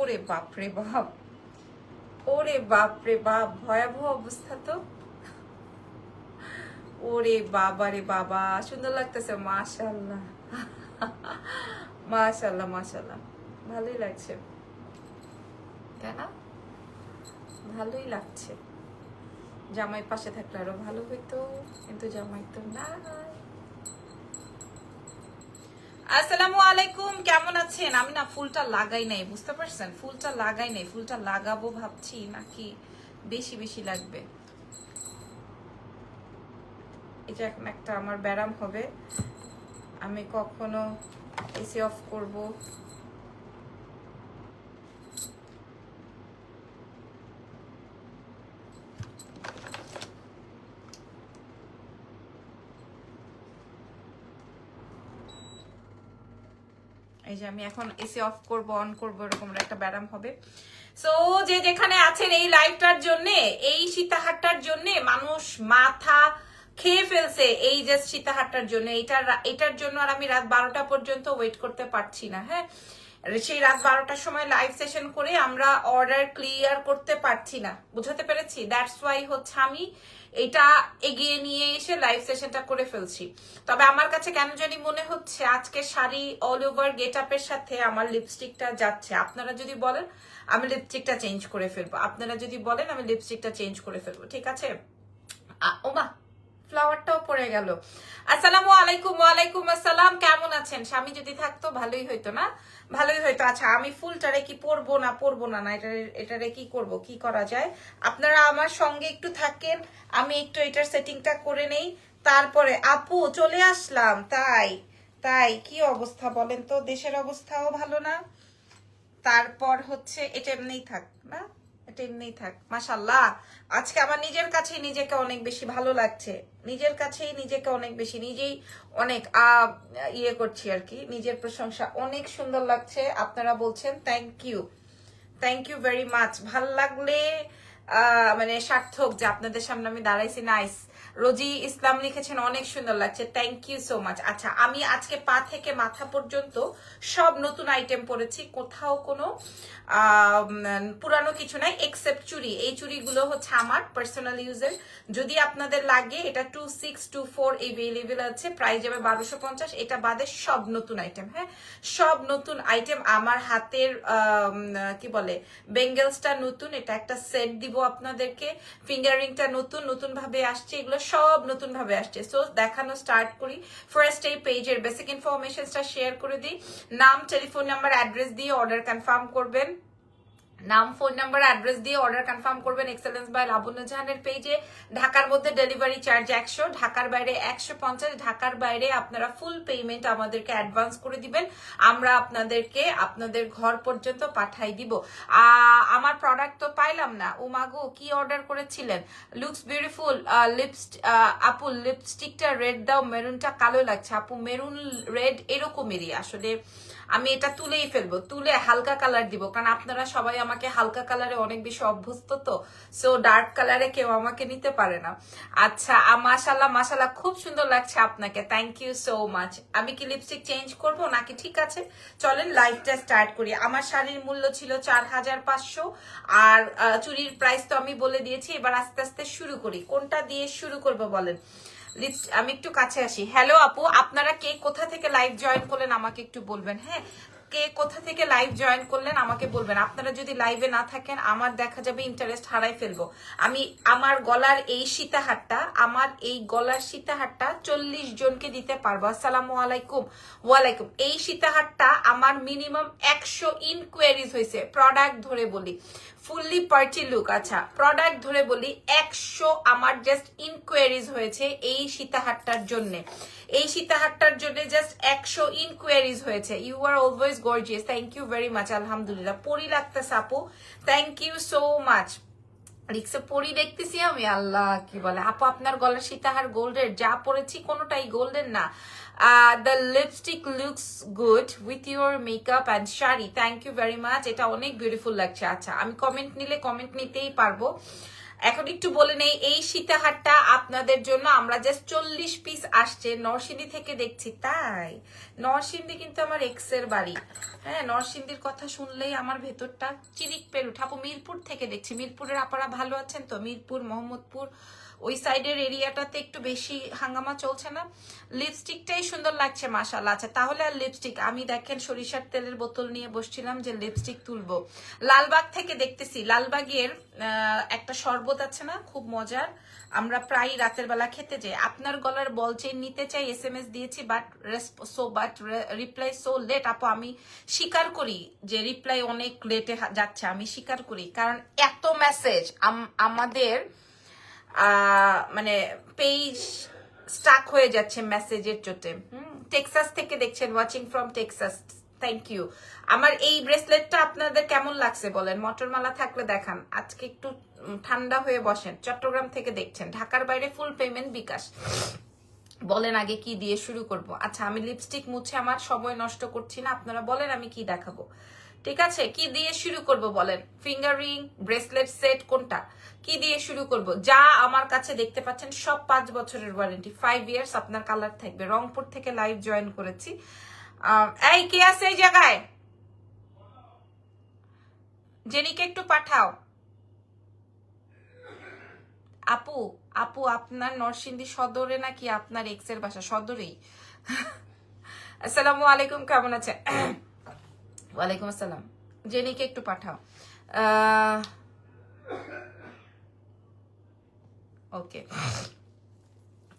ওরে বাপ রে বাপ, ওরে বাপ রে বাপ, ভয়াবহ অবস্থা তো। ওরে বাবা রে বাবা, সুন্দর লাগতেছে, মাশাআল্লাহ মাশাআল্লাহ মাশাআল্লাহ, ভালোই লাগছে, তাই না? ভালোই লাগছে। জামাই পাশে থাকলে আরো ভালো হইতো, কিন্তু জামাই তো না। আসসালামু আলাইকুম, কেমন আছেন? আমি না ফুলটা লাগাই নাই, বুঝতে পারছেন? ফুলটা লাগাই নাই, ফুলটা লাগাবো ভাবছি, নাকি বেশি বেশি লাগবে। এটা এখন একটা আমার ব্যারাম হবে, আমি কখনো এসি অফ করব। এই যে আমি এখন এসি অফ করব, অন করব, এরকম একটা ব্যারাম হবে। সো যে যেখানে আছেন এই লাইভটার জন্য, এই সীতাহারটার জন্য মানুষ মাথা খেয়ে ফেলছে, এই যে সীতাহারটার জন্য, এটার জন্য আর আমি রাত 12টা পর্যন্ত ওয়েট করতে পারছি না। হ্যাঁ, সেই রাত 12টার সময় লাইভ সেশন করে আমরা অর্ডার ক্লিয়ার করতে পারছি না, বুঝাতে পেরেছি? দ্যাটস ওয়াই হচ্ছে আমি এটা এগিয়ে নিয়ে এসে লাইভ সেশনটা করে ফেলছি। তবে আমার কাছে কেন জানি মনে হচ্ছে আজকে শাড়ি অল ওভার গেট আপের সাথে আমার লিপস্টিকটা যাচ্ছে। আপনারা যদি বলেন আমি লিপস্টিকটা চেঞ্জ করে ফেলবো, আপনারা যদি বলেন আমি লিপস্টিকটা চেঞ্জ করে ফেলবো, ঠিক আছে? ওমা, ফ্লাওয়ারটাও পড়ে গেল। আসসালামু আলাইকুম। ওয়ালাইকুম আসসালাম, কেমন আছেন? স্বামী যদি থাকতো ভালোই হইতো না? ভালোই হইতো। আচ্ছা, আমি ফুলটারে কি পরবো না না এটারে কি করব, কি করা যায়? আপনারা আমার সঙ্গে একটু থাকেন, আমি একটু এটার সেটিংটা করে নেই, তারপরে আপু চলে আসলাম। তাই তাই কি অবস্থা বলেন তো? দেশের অবস্থাও ভালো না, তারপর হচ্ছে এটা এমনিই থাক না, এটা এমনিই থাক। মাশাআল্লাহ, আজকে আমার নিজের কাছেই নিজেকে অনেক বেশি ভালো লাগছে, নিজের কাছেই নিজেকে অনেক বেশি, নিজেই অনেক ইয়ে করছি আর কি, নিজের প্রশংসা। অনেক সুন্দর লাগছে, আপনারা বলছেন, থ্যাংক ইউ ভেরি মাচ। ভাল লাগলে মানে সার্থক যে আপনাদের সামনে আমি দাঁড়াইছি। নাইস, রোজি ইসলাম লিখেছেন অনেক সুন্দর লাগছে, থ্যাংক ইউ সো মাচ। আচ্ছা, আমি আজকে পা থেকে মাথা পর্যন্ত সব নতুন আইটেম পরেছি, কোথাও কোনো পুরানো কিছু নাই এক্সেপ্ট চুড়ি। এই চুড়িগুলো হচ্ছে আমার পার্সোনাল ইউজের, যদি আপনাদের লাগে এটা 2624 এভেলেবেল আছে, প্রাইস যাবে 1250। এটা বাদে সব নতুন আইটেম, হ্যাঁ সব নতুন আইটেম। আমার হাতের কি বলে বেঙ্গেলসটা নতুন, এটা একটা সেট দিব আপনাদেরকে, ফিঙ্গারিংটা নতুন নতুন ভাবে আসছে, এগুলো সব নতুন ভাবে আসছে। সো দেখানো স্টার্ট করি। ফার্স্ট এই পেজের বেসিক ইনফরমেশনটা শেয়ার করে দিই। নাম, টেলিফোন নাম্বার, অ্যাড্রেস দিয়ে অর্ডার কনফার্ম করবেন। নাম, ফোন নাম্বার, অ্যাড্রেস দিয়ে অর্ডার কনফার্ম করবেন এক্সেলেন্স বাই লাবণ্য জাহানের পেজে। ঢাকার মধ্যে ডেলিভারি চার্জ 100, ঢাকার বাইরে 150। ঢাকার বাইরে আপনারা ফুল পেমেন্ট আমাদেরকে অ্যাডভান্স করে দিবেন, আমরা আপনাদেরকে আপনাদের ঘর পর্যন্ত পাঠাই দিব। আমার প্রোডাক্ট তো পাইলাম না। ও মাগো, কি অর্ডার করেছিলেন? লুকস বিউটিফুল আপু, লিপস্টিকটা রেড দাও, মেরুনটা কালো লাগছে। আপু মেরুন রেড এরকমেরই, আসলে আমি এটা তুলেই ফেলবো, তুলে হালকা কালার দিব, কারণ আপনারা সবাই আমাকে হালকা কালারে অনেক বেশি অভ্যস্ত তো, সো ডার্ক কালারে কেউ আমাকে নিতে পারে না। আচ্ছা, মাশাআল্লাহ মাশাআল্লাহ, খুব সুন্দর লাগছে আপনাকে, থ্যাংক ইউ সো মাচ। আমি কি লিপস্টিক চেঞ্জ করব নাকি ঠিক আছে? চলেন লাইভটা স্টার্ট করি। আমার শাড়ির মূল্য ছিল 4500, আর চুরির প্রাইস তো আমি বলে দিয়েছি। এবার আস্তে আস্তে শুরু করি, কোনটা দিয়ে শুরু করব বলেন? আমি একটু কাছে আসি। হ্যালো আপু, আপনারা কে কোথা থেকে লাইভ জয়েন করলেন আমাকে একটু বলবেন। হ্যাঁ, কে কোথা থেকে লাইভ জয়েন করলেন আমাকে বলবেন। আপনারা যদি লাইভে না থাকেন আমার দেখা যাবে ইন্টারেস্ট হারাই ফেলবো। আমি আমার গলার এই সীতাহারটা, আমার এই গলার সীতাহারটা 40 জনকে দিতে পারবো। আসসালামু আলাইকুম। ওয়ালাইকুম। এই সীতাহারটা আমার মিনিমাম 100 ইনকোয়ারিজ হয়েছে। প্রোডাক্ট ধরে বলি, ফুললি পার্টি লুক। আচ্ছা, প্রোডাক্ট ধরে বলি 100 আমার জাস্ট ইনকোয়ারিজ হয়েছে এই সীতাহারটার জন্য। এই সীতাহারটার জন্য জাস্ট 100 ইনকোয়ারিজ হয়েছে। You are always gorgeous, thank you very much. আলহামদুলিল্লাহ, পরি লাগতেছে আপু, থ্যাংক ইউ সো মাচ। রিক্সে পরি দেখতেছি আমি, আল্লাহ কি বলে। আপু আপনার গলার সীতাহার গোল্ডের, যা পরেছি কোনোটাই গোল্ডেন না। The lipstick looks good with your makeup and sari, thank you very much, এটা অনেক বিউটিফুল লাগছে। আচ্ছা, আমি কমেন্ট নিলে কমেন্ট নিতেই পারবো। এখন একটু বলে নেই, এই সীতাহারটা আপনাদের জন্য আমরা জাস্ট 40 পিস আসছে নরসিংদী থেকে দেখছি। তাই নরসিংদী কিন্তু আমার এক্স এর বাড়ি। হ্যাঁ, নরসিংদীর কথা শুনলেই আমার ভেতরটা চিরিক পেরে উঠে। আপু মিরপুর থেকে দেখছি, মিরপুরের আপারা ভালো আছেন তো? মিরপুর, মোহাম্মদপুর ওই সাইডের এরিয়াটাতে একটু বেশি হাঙ্গামা চলছে না? লিপস্টিকটাই সুন্দর লাগছে মাশাআল্লাহ। আচ্ছা তাহলে আর লিপস্টিক, আমি দেখেন সরিষার তেলের বোতল নিয়ে বসছিলাম যে লিপস্টিক তুলবো। লালবাগ থেকে দেখতেছি, লালবাগের একটা শরবত আছে না খুব মজার, আমরা প্রায় রাতের বেলা খেতে যাই। আপনার গলার বল চেইন নিতে চাই, SMS দিয়েছি, বাট রিপ্লাই সো লেট। আপু আমি স্বীকার করি যে রিপ্লাই অনেক লেটে যাচ্ছে, আমি স্বীকার করি, কারণ এত মেসেজ আমাদের মানে পেজ স্টাক হয়ে যাচ্ছে মেসেজের চোটে। টেক্সাস থেকে দেখছেন, watching from Texas, thank you. আমার এই ব্রেসলেটটা আপনাদের কেমন লাগছে বলেন, মটরমালা থাকলে দেখান। আজকে একটু ঠান্ডা হয়ে বসেন। চট্টগ্রাম থেকে দেখছেন, ঢাকার বাইরে ফুল পেমেন্ট বিকাশ। বলেন আগে কি দিয়ে শুরু করব? আচ্ছা আমি লিপস্টিক মুছে আমার সময় নষ্ট করছি না, আপনারা বলেন আমি কি দেখাবো। ঠিক আছে, কি দিয়ে শুরু করব বলেন? ফিঙ্গার রিং, ব্রেসলেট সেট, কোনটা কি দিয়ে শুরু করব? যা আমার কাছে দেখতে পাচ্ছেন সব 5 বছরের ওয়ারেন্টি, 5 ইয়ার্স আপনার কালার থাকবে। রংপুর থেকে লাইভ জয়েন করেছি। এই কে আছে এই জায়গায়? জেনিকে একটু পাঠাও। আপু আপু আপনার নরসিংদী সদরে নাকি আপনার এক্স এর বাসা? সদরেই। আসসালামু আলাইকুম, কেমন আছে? ওয়ালাইকুম আসসালাম। জেনিকে একটু পাঠাও। ওকে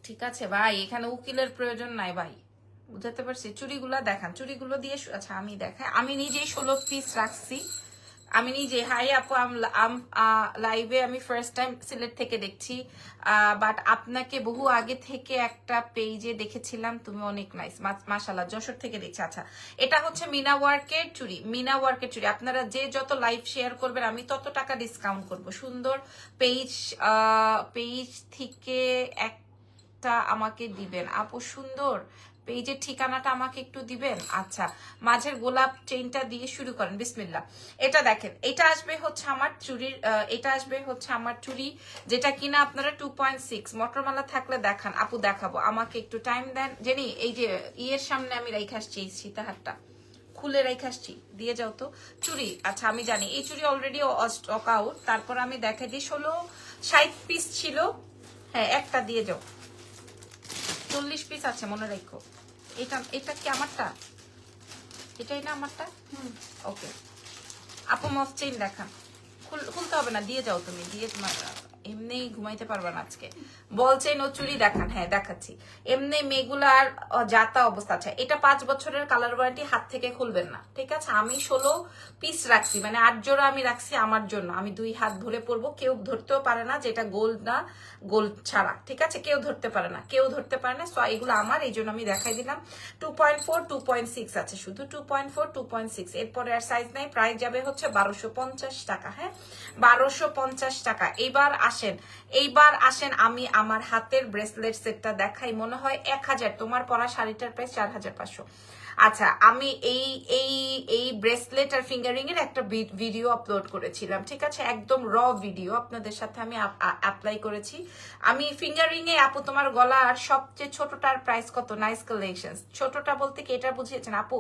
ঠিক আছে ভাই, এখানে উকিলের প্রয়োজন নাই ভাই, বুঝাতে পারছি। চুড়িগুলা দেখান, চুড়িগুলো দিয়ে আচ্ছা আমি দেখাই। আমি নিজেই 16 পিস রাখছি, আমি নিজে। হাই আপু, লাইভে আমি ফার্স্ট টাইম সিলেট থেকে দেখছি, বাট আপনাকে বহু আগে থেকে একটা পেজে দেখেছিলাম, তুমি অনেক নাইস মাশাআল্লাহ। যশোর থেকে দেখছি। আচ্ছা এটা হচ্ছে মিনা ওয়ার্কের চুড়ি, মিনা ওয়ার্কের চুড়ি। আপনারা যে যত লাইভ শেয়ার করবেন আমি তত টাকা ডিসকাউন্ট করব। সুন্দর পেজ পেজ থেকে একটা আমাকে দিবেন আপু, সুন্দর পেজের ঠিকানাটা আমাকে একটু দিবেন। আচ্ছা মাঝের গোলাপ চেইনটা দিয়ে শুরু করেন, বিসমিল্লাহ। এটা দেখেন, এটা আসবে হচ্ছে আমার চুড়ির, এটা আসবে হচ্ছে আমার চুড়ি, যেটা কিনা আপনারা 2.6। মটরমালা থাকলে দেখান আপু, দেখাবো, আমাকে একটু টাইম দেন। জেনি এই যে ইয়ের সামনে আমি রেখে আসছি এই সীতাহারটা, খুলে রেখে আসছি, দিয়ে যাও তো চুড়ি। আচ্ছা আমি জানি এই চুড়ি অলরেডি স্টক আউট, তারপর আমি দেখাই দিই 60 পিস ছিল। হ্যাঁ একটা দিয়ে যাও, 40 পিস আছে মনে রাখো। এটা কি আমারটা? এটাই না আমারটা? ওকে আপু মফ চেইন দেখান, খুলতে হবে না, দিয়ে যাও তুমি, দিয়ে তোমার এমনি ঘুমাইতে পারবা না আজকে। বল চেইন ও চুড়ি দেখান। হ্যাঁ দেখাচ্ছি, এমনি মেগুলার যাতা অবস্থা। আচ্ছা এটা 5 বছরের কালার ওয়ারেন্টি, হাত থেকে খুলবেন না, ঠিক আছে? আমি 16 পিস রাখছি, মানে 8 জোড়া আমি রাখছি আমার জন্য, আমি 2 হাত ভরে পরবো, কেউ ধরতেও পারে না, যেটা গোল্ড না, গোল্ড ছাড়া, ঠিক আছে? কেউ ধরতে পারে না, কেউ ধরতে পারে না। সো এগুলো আমার, এই জন্য আমি দেখাই দিলাম। 2.4 2.6 আছে, শুধু 2.4 2.6, এরপরে আর সাইজ নাই। প্রাইস যাবে হচ্ছে 1250 টাকা। হ্যাঁ 1250 টাকা। এইবার আসেন আমি আমার হাতের ব্রেসলেট সেটটা দেখাই। মনে হয় 1000, তোমার পরা শাড়িটার প্রাইস 4500। আচ্ছা আমি এই এই এই ব্রেসলেট আর ফিঙ্গারিং এর একটা ভিডিও আপলোড করেছিলাম, ঠিক আছে? একদম র ভিডিও আপনাদের সাথে আমি অ্যাপ্লাই করেছি। আমি ফিঙ্গারিং এ আপু তোমার গলার সবচেয়ে ছোটটার প্রাইস কত? Nice collections. ছোটটা বলতে কি এটা বুঝিয়েছেন আপু?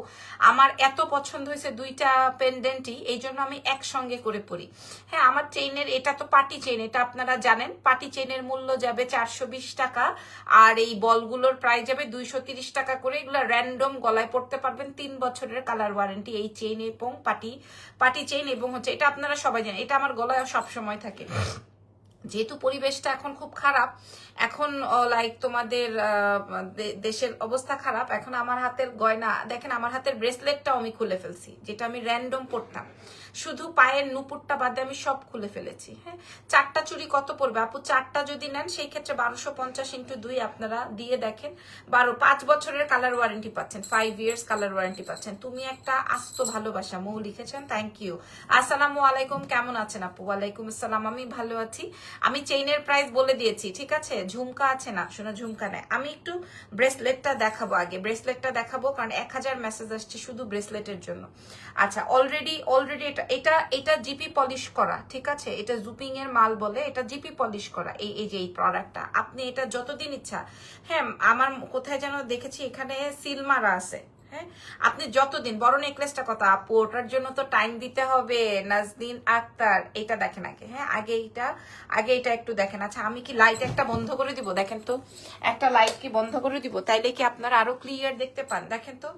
আমার এত পছন্দ হয়েছে দুইটা পেন্ডেন্টই, এই জন্য আমি একসঙ্গে করে পরি। হ্যাঁ আমার চেইনের, এটা তো পার্টি চেইন, এটা আপনারা জানেন। পার্টি চেইনের মূল্য যাবে 420 টাকা, আর এই বলগুলোর প্রাইস যাবে 230 টাকা করে। এগুলো র্যান্ডম গলায় পড়তে পারবেন, 3 বছরের কালার ওয়ারেন্টি এই চেইন এবং পার্টি চেইন। এবং হচ্ছে এটা আপনারা সবাই জানেন, এটা আমার গলায় সব সময় থাকে। যেহেতু পরিবেশটা এখন খুব খারাপ, এখন লাইক তোমাদের দেশের অবস্থা খারাপ, এখন আমার হাতের গয়না দেখেন, আমার হাতের ব্রেসলেটটাও আমি খুলে ফেলছি, যেটা আমি র্যান্ডম পরতাম, শুধু পায়ের নুপুরটা বাদে আমি সব খুলে ফেলেছি। হ্যাঁ 4টা চুড়ি কত পড়বে আপু? 4টা যদি নেন সেই ক্ষেত্রে 1250 × 2 আপনারা দিয়ে দেখেন। 5 বছরের কালার ওয়ারেন্টি পাচ্ছেন, 5 ইয়ার্স কালার ওয়ারেন্টি পাচ্ছেন। তুমি একটা আস্ত ভালোবাসা মৌ লিখেছেন, থ্যাংক ইউ। আসসালামু আলাইকুম, কেমন আছেন আপু? ওয়ালাইকুম আসসালাম, আমি ভালো আছি। আমি চেইনের প্রাইস বলে দিয়েছি, ঠিক আছে? ঝুমকা আছে না, শোনো ঝুমকা নেই। আমি একটু ব্রেসলেটটা দেখাবো আগে, ব্রেসলেটটা দেখাবো কারণ 1000 মেসেজ আসছে শুধু ব্রেসলেটের জন্য। আচ্ছা, অলরেডি এটা জিপি পলিশ করা, ঠিক আছে? এটা জুপিং এর মাল বলে, এটা জিপি পলিশ করা। এই যে এই প্রোডাক্টটা, আপনি এটা যতদিন ইচ্ছা, হ্যাঁ আমার কোথায় যেন দেখেছি এখানে সিল মারা আছে, হ্যাঁ আপনি যতদিন। বড় নেকলেসটা কত আপু, ওটার জন্য তো টাইম দিতে হবে। নাজদিন আক্তার, এটা দেখেন আগে, হ্যাঁ আগে এটা একটু দেখেন। আচ্ছা, আমি কি লাইট একটা বন্ধ করে দিব? দেখেন তো, একটা লাইট কি বন্ধ করে দিব, তাইলে কি আপনারা আরো ক্লিয়ার দেখতে পান? দেখেন তো,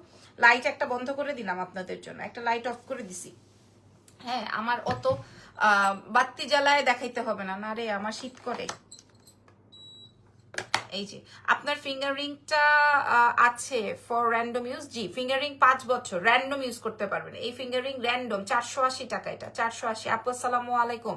লাইট একটা বন্ধ করে দিলাম আপনাদের জন্য, একটা লাইট অফ করে দিছি। হ্যাঁ, আমার অত বাতি জ্বালায় দেখাইতে হবে না। না রে, আমার শীত করে। এই যে আপনার ফিঙ্গার রিংটা আছে for random use. G, finger ring 5 বছর র্যান্ডম ইউজ করতে পারবেন। এই ফিঙ্গার রিং র্যান্ডম 480 টাকা, এটা 480। আপু আসসালামু আলাইকুম,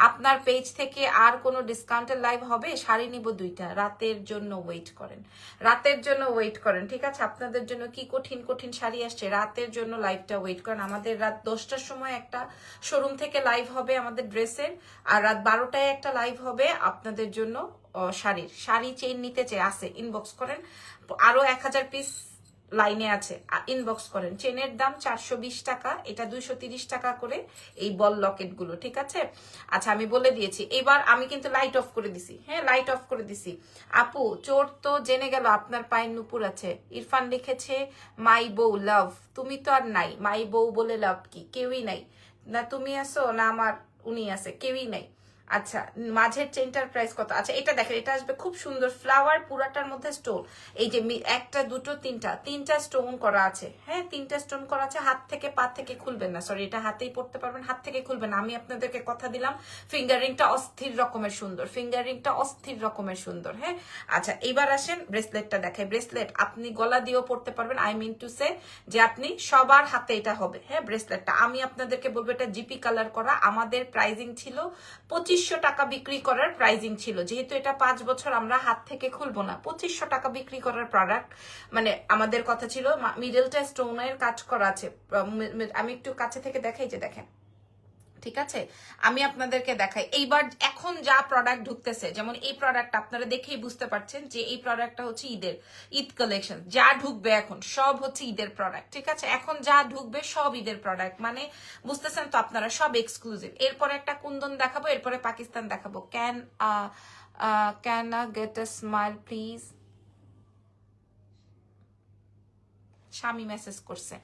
আপনার পেজ থেকে আর কোনো ডিসকাউন্টের লাইভ হবে? শাড়ি নিব 2টা, রাতের জন্য ওয়েট করেন, রাতের জন্য ওয়েট করেন, ঠিক আছে? আপনাদের জন্য কি কঠিন কঠিন শাড়ি আসছে, রাতের জন্য লাইভটা ওয়েট করেন। আমাদের রাত 10টার সময় একটা শোরুম থেকে লাইভ হবে আমাদের ড্রেসের, আর রাত 12টায় একটা লাইভ হবে আপনাদের জন্য শাড়ি চেইন নিতে চাই আছে, ইনবক্স করেন। আরো 1000 পিস লাইনে আছে, ইনবক্স করেন। চেনের দাম 420 টাকা, এটা 230 টাকা করে এই বল লকেট গুলো, ঠিক আছে? আচ্ছা, আমি বলে দিয়েছি। এবার আমি কিন্তু লাইট অফ করে দিছি, হ্যাঁ লাইট অফ করে দিছি। আপু চোর তো জেনে গেল আপনার পায়ের নুপুর আছে। ইরফান লিখেছে মাই বউ লাভ, তুমি তো আর নাই, মাই বউ বলে লাভ কি? কেউই নাই, না তুমি আছো না আমার উনি আছে, কেউই নাই। আচ্ছা, মাঝের চেইনটার প্রাইস কত? আচ্ছা, এটা দেখেন, এটা আসবে খুব সুন্দর ফ্লাওয়ার, পুরাটার মধ্যে স্টোন। এই যে একটা দুটো তিনটা স্টোন করা আছে, হ্যাঁ 3টা স্টোন করা আছে। হাত থেকে পা থেকে খুলবেন না, সরি এটা হাতেই পড়তে পারবেন, হাত থেকে খুলবেন না। আমি আপনাদেরকে কথা দিলাম, ফিঙ্গার রিংটা অস্থির রকমের সুন্দর, ফিঙ্গার রিংটা অস্থির রকমের সুন্দর, হ্যাঁ। আচ্ছা, এবার আসেন ব্রেসলেটটা দেখাই। ব্রেসলেট আপনি গলা দিয়েও পড়তে পারবেন, আই মিন টু সে যে আপনি সবার হাতে এটা হবে, হ্যাঁ। ব্রেসলেটটা আমি আপনাদেরকে বলবো এটা জিপি কালার করা। আমাদের প্রাইজিং ছিল 2500 টাকা বিক্রি করার প্রাইজিং ছিল, যেহেতু এটা 5 বছর আমরা হাত থেকে খুলবো না। 2500 টাকা বিক্রি করার প্রোডাক্ট, মানে আমাদের কথা ছিল। মিডলটা স্টোনের কাজ করা আছে। আমি একটু কাছে থেকে দেখাই, যে দেখেন, ঠিক আছে? আমি আপনাদেরকে দেখাই। এইবার এখন যা প্রোডাক্ট ঢুকতেছে, যেমন এই প্রোডাক্ট আপনারা দেখেই বুঝতে পারছেন যে এই প্রোডাক্টটা হচ্ছে ঈদ কালেকশন। যা ঢুকবে এখন সব হচ্ছে ঈদের প্রোডাক্ট, ঠিক আছে? এখন যা ঢুকবে সব ঈদের প্রোডাক্ট, মানে বুঝতেছেন তো আপনারা, সব এক্সক্লুসিভ। এরপরে একটা কুন্দন দেখাবো, এরপরে পাকিস্তান দেখাবো। Can get a smile please? স্বামী মেসেজ করছে।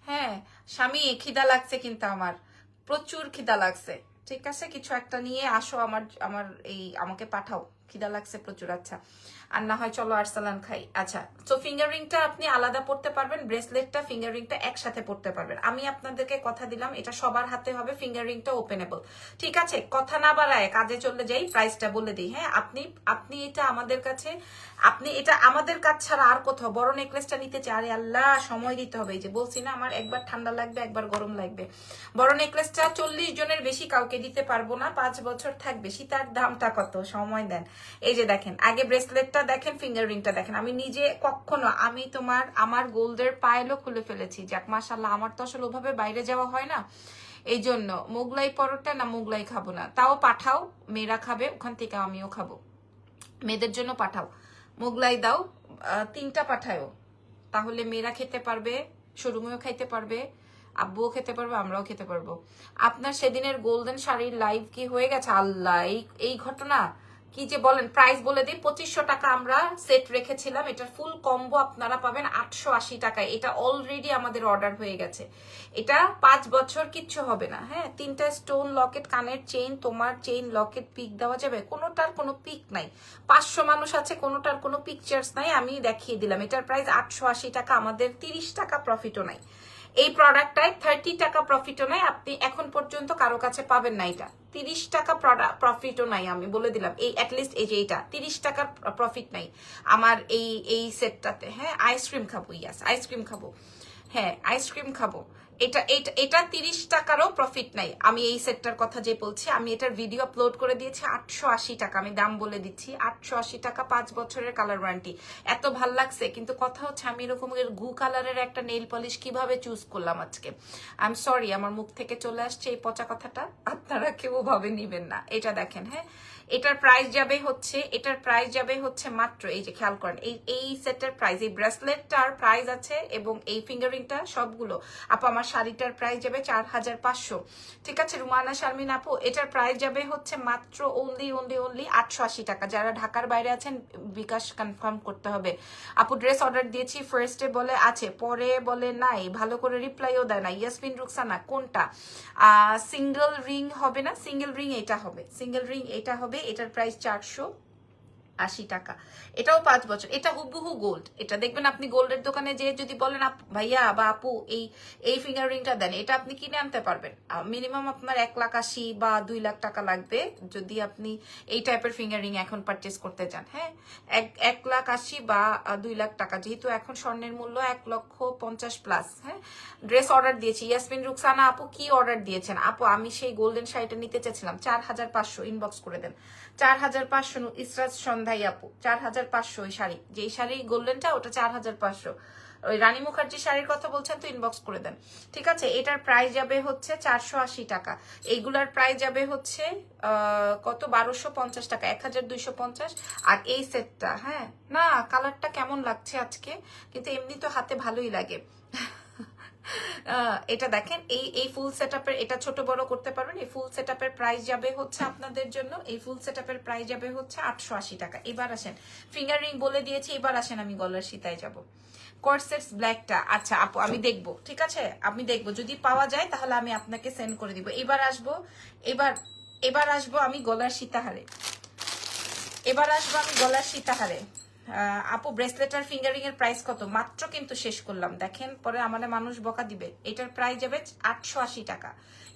হ্যাঁ স্বামী, খিদা লাগছে কিন্তু আমার প্রচুর খিদা লাগছে, ঠিক আছে? কিছু একটা নিয়ে আসো, আমাকে পাঠাও, খিদা লাগছে প্রচুর। আচ্ছা, আর না হয় চলো আরসালান খাই। আচ্ছা, তো ফিঙ্গার রিংটা আপনি আলাদা পড়তে পারবেন, ব্রেসলেটটা ফিঙ্গার রিংটা একসাথে পড়তে পারবেন। আমি আপনাদেরকে কথা দিলাম এটা সবার হাতে হবে, ফিঙ্গার রিংটা ওপেনেবল, ঠিক আছে? কথা না বাড়ায় কাজে চলে যাই, প্রাইসটা বলে দিই। হ্যাঁ, আপনি এটা আমাদের কাছে, আমাদের কাছ ছাড়া আর কোথাও বড় নেকলেসটা নিতে চাই। আরে আল্লাহ, সময় দিতে হবে। এই যে বলছি না, আমার একবার ঠান্ডা লাগবে একবার গরম লাগবে। বড় নেকলেসটা 40 জনের বেশি কাউকে দিতে পারবো না, 5 বছর থাকবে। সীতার দামটা কত, সময় দেন। এই যে দেখেন, আগে ব্রেসলেটটা দেখেন, ফিঙ্গার রিংটা দেখেন। আমি নিজে কখনো আমার গোল্ডের পায়েলও খুলে ফেলেছি। যাক মাশাআল্লাহ, আমার তো আসলে ওভাবে বাইরে যাওয়া হয় না, এই জন্য। মোগলাই পরোটা না, মোগলাই খাবো না, তাও পাঠাও, মেয়েরা খাবে ওখান থেকে, আমিও খাবো। মেয়েদের জন্য পাঠাও, মোগলাই দাও, 3টা পাঠায়ও, তাহলে মেয়েরা খেতে পারবে, শোরুমেও খাইতে পারবে, আব্বুও খেতে পারবে, আমরাও খেতে পারবো। আপনার সেদিনের গোল্ডেন শাড়ির লাইভ কি হয়ে গেছে? আল্লাহ, এই ঘটনা কি যে বলেন। প্রাইস বলে দিই, 2500 টাকা আমরা সেট রেখেছিলাম, এটার ফুল কম্বো আপনারা পাবেন 880 টাকায়। এটা অলরেডি আমাদের অর্ডার হয়ে গেছে। এটা 5 বছর কিচ্ছু হবে না, হ্যাঁ। 3টা স্টোন লকেট, কানের চেইন, তোমার চেইন লকেট পিক দেওয়া যাবে, কোনোটার কোনো পিক নাই। 500 মানুষ আছে, কোনোটার কোনো পিকচার্স নাই, আমি দেখিয়ে দিলাম। এটার প্রাইস 880 টাকা, আমাদের 30 টাকা প্রফিটও নাই। এই প্রোডাক্টটায় 30 টাকা প্রফিটও নাই, আপনি এখন পর্যন্ত কারো কাছে পাবেন না। এটা 30 টাকা প্রফিটও নাই, আমি বলে দিলাম। এই অ্যাটলিস্ট এই যে এটা 30 টাকার প্রফিট নাই আমার এই সেটটাতে, হ্যাঁ। আইসক্রিম খাবো, ইয়াস আইসক্রিম খাবো, হ্যাঁ আইসক্রিম খাবো। এটা এটা এটা 30 টাকারও প্রফিট নাই। আমি এই সেটটার কথা যে বলছি, আমি এটার ভিডিও আপলোড করে দিয়েছি 880 টাকা। আমি দাম বলে দিচ্ছি 880 টাকা, 5 বছরের কালার ওয়ারেন্টি। এত ভাল লাগছে, কিন্তু কথা হচ্ছে আমি এরকম গু কালারের একটা নেইল পলিশ কিভাবে চুজ করলাম আজকে। আই এম সরি, আমার মুখ থেকে চলে আসছে এই পচা কথাটা, আপনারা কেউ ভাবে নিবেন না। এটা দেখেন, হ্যাঁ এটার প্রাইস যাবে হচ্ছে মাত্র, এই যে খেয়াল করেন, এই সেটের প্রাইস, এই ব্রেসলেটটার প্রাইস আছে এবং এই ফিঙ্গারিংটা সবগুলো আপু, আমার শাড়িটার প্রাইস যাবে 4500। ঠিক আছে রুমানা শারমিন আপু, এটার প্রাইস যাবে হচ্ছে মাত্র অনলি 880 টাকা। যারা ঢাকার বাইরে আছেন বিকাশ কনফার্ম করতে হবে। আপু ড্রেস অর্ডার দিয়েছি, ফার্স্টে বলে আছে, পরে বলে নাই, ভালো করে রিপ্লাইও দেয় না। ইয়াসমিন রুকসানা কোনটা? সিঙ্গেল রিং হবে না, সিঙ্গেল রিং এটা হবে, সিঙ্গেল রিং এটা হবে। এটার প্রাইস 480 টাকা। এটাও 5 বছর, এটা হুবহু গোল্ড। এটা দেখবেন আপনি গোল্ডের দোকানে যে যদি বলেন ভাইয়া বা আপু এই ফিঙ্গার রিংটা দেন, এটা আপনি কিনে আনতে পারবেন। মিনিমাম আপনার 1,80,000 বা 2 লাখ টাকা লাগবে যদি আপনি এই টাইপের ফিঙ্গার রিং এখন পারচেস করতে চান। হ্যাঁ 1,80,000 বা 2 লাখ টাকা, যেহেতু এখন স্বর্ণের মূল্য 1,50,000 প্লাস। হ্যাঁ ড্রেস অর্ডার দিয়েছি। ইয়াসমিন রুকসানা আপু কি অর্ডার দিয়েছেন? আপু আমি সেই গোল্ডেন শাড়িটা নিতে চাইছিলাম, 4500 ইনবক্স করে দেন। 4500 ইসরাত সন্ধ্যাই আপু, 4500 ওই শাড়ি, যেই শাড়ি গোল্ডেনটা ওটা 4500। ওই রানী মুখার্জি শাড়ির কথা বলছেন তো ইনবক্স করে দেন। ঠিক আছে, এটার প্রাইস যাবে হচ্ছে 480 টাকা। এইগুলার প্রাইস যাবে হচ্ছে কত, 1250 টাকা, 1250। আর এই সেটটা, হ্যাঁ না কালারটা কেমন লাগছে আজকে, কিন্তু এমনি তো হাতে ভালোই লাগে। এটা দেখেন, এই ফুল সেটআপের, এটা ছোট বড় করতে পারবেন। এই ফুল সেটআপের প্রাইস যাবে হচ্ছে আপনাদের জন্য, এই ফুল সেটআপের প্রাইস যাবে হচ্ছে 880 টাকা। এবার আসেন, ফিঙ্গার রিং বলে দিয়েছি, এবার আসেন আমি গলার সীতায় যাব। কর্সেটস ব্ল্যাকটা, আচ্ছা আপু আমি দেখবো, ঠিক আছে আমি দেখবো, যদি পাওয়া যায় তাহলে আমি আপনাকে সেন্ড করে দিব। এবার আসবো আমি গলার সীতাহারে, আপু ব্রেসলেট আর ফিঙ্গারিং এর প্রাইস কত? মাত্র কিন্তু শেষ করলাম, দেখেন পরে আমাদের মানুষ বকা দিবে। এটার প্রাইস যাবে 880 টাকা,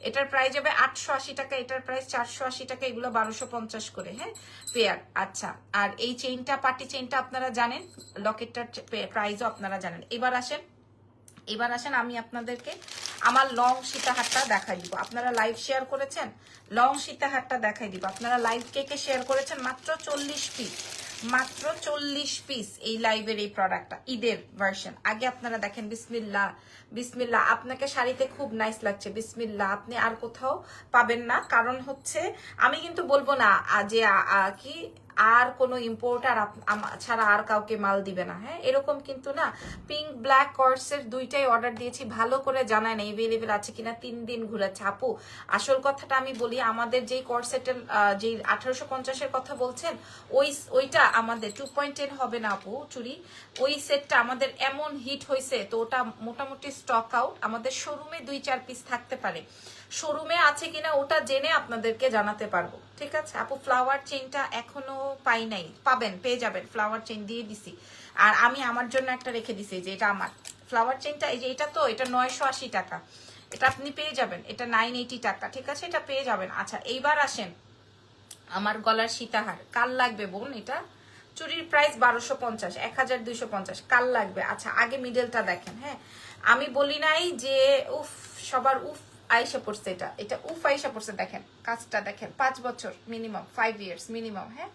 এটার প্রাইস যাবে 880 টাকা, এটার প্রাইস 480 টাকা, এগুলো 1250 করে। হ্যাঁ পেয়ার। আচ্ছা আর এই চেইনটা, পার্টি চেইনটা আপনারা জানেন, লকেটটার প্রাইসও আপনারা জানেন। এবার আসেন আমি আপনাদেরকে আমার লং সীতাহারটা দেখাই দিব। আপনারা লাইভ শেয়ার করেছেন, লং সীতাহারটা দেখাই দিব। আপনারা লাইভ কে শেয়ার করেছেন, মাত্র 40 পিস, মাত্র 40 পিস এই লাইভের এই প্রোডাক্টটা, ঈদের ভার্সন। আগে আপনারা দেখেন, বিসমিল্লাহ বিসমিল্লাহ, আপনাকে শাড়িতে খুব নাইস লাগছে, বিসমিল্লাহ, আপনি আর কোথাও পাবেন না। কারণ হচ্ছে আমি কিন্তু বলবো না যে কি আর কোনো ইম্পোর্টার ছাড়া আর কাউকে মাল দিবে না। হ্যাঁ এরকম কিন্তু না। পিঙ্ক ব্ল্যাক কর্সের দুইটাই অর্ডার দিয়েছি, ভালো করে জানায় না এভেলেবেল আছে কিনা, 3 দিন ঘুরাচ্ছে। আপু আসল কথাটা আমি বলি, আমাদের যেই কর্সেটের যে 1850-এর কথা বলছেন, ওইটা আমাদের 2.10 হবে না আপু চুরি, ওই সেটটা আমাদের এমন হিট হয়েছে, তো ওটা মোটামুটি স্টক আউট। আমাদের শোরুমে 2-4 পিস থাকতে পারে, শোরুমে আছে কিনা ওটা জেনে আপনাদেরকে জানাতে পারবো। ঠিক আছে আপু, ফ্লাওয়ার চেইনটা এখনো পাই নাই, পাবেন, পেয়ে যাবেন, ফ্লাওয়ার চেইন দিয়ে দিছি। আর আমি আমার জন্য একটা রেখে দিছি, যে এটা আমার ফ্লাওয়ার চেইনটা, এই যে এটা, তো এটা 980 টাকা, এটা আপনি পেয়ে যাবেন, এটা 980 টাকা। ঠিক আছে এটা পেয়ে যাবেন। আচ্ছা এইবার আসেন আমার গলার সীতাহার, কাল লাগবে বোন, এটা চুরির প্রাইস 1250, 1250 কাল লাগবে। আচ্ছা আগে মিডলটা দেখেন। হ্যাঁ আমি বলি নাই যে উফ সবার উফ আইসা পড়ছে, এটা উফ আইসা পড়ছে, দেখেন কাজটা দেখেন, 5 বছর মিনিমাম, 5 ইয়ার্স মিনিমাম। হ্যাঁ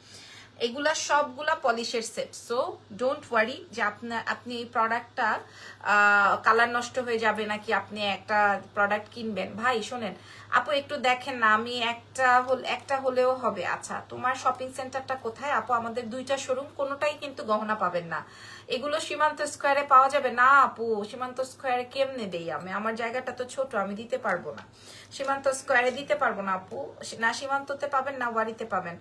এগুলা সবগুলা পলিশের সেট, সো ডোন্ট ওয়ারি যে আপনি এই প্রোডাক্টটা কালার নষ্ট হয়ে যাবে নাকি আপনি একটা প্রোডাক্ট কিনবেন। ভাই শোনেন আপু একটু দেখেন না, আমি একটা হলেও হবে। আচ্ছা তোমার শপিং সেন্টারটা কোথায় আপু? আমাদের 2টা শোরুম, কোনোটাই কিন্তু গহনা পাবেন না। এগুলো সীমান্ত স্কোয়ারে পাওয়া যাবে না আপু, সীমান্ত স্কোয়ারে কেমনে দেই আমি, আমার জায়গাটা তো ছোট, আমি দিতে পারবো না, সীমান্ত স্কোয়ারে দিতে পারবো না আপু। না সীমান্ততে পাবেন না ওয়ারিতে পাবেন।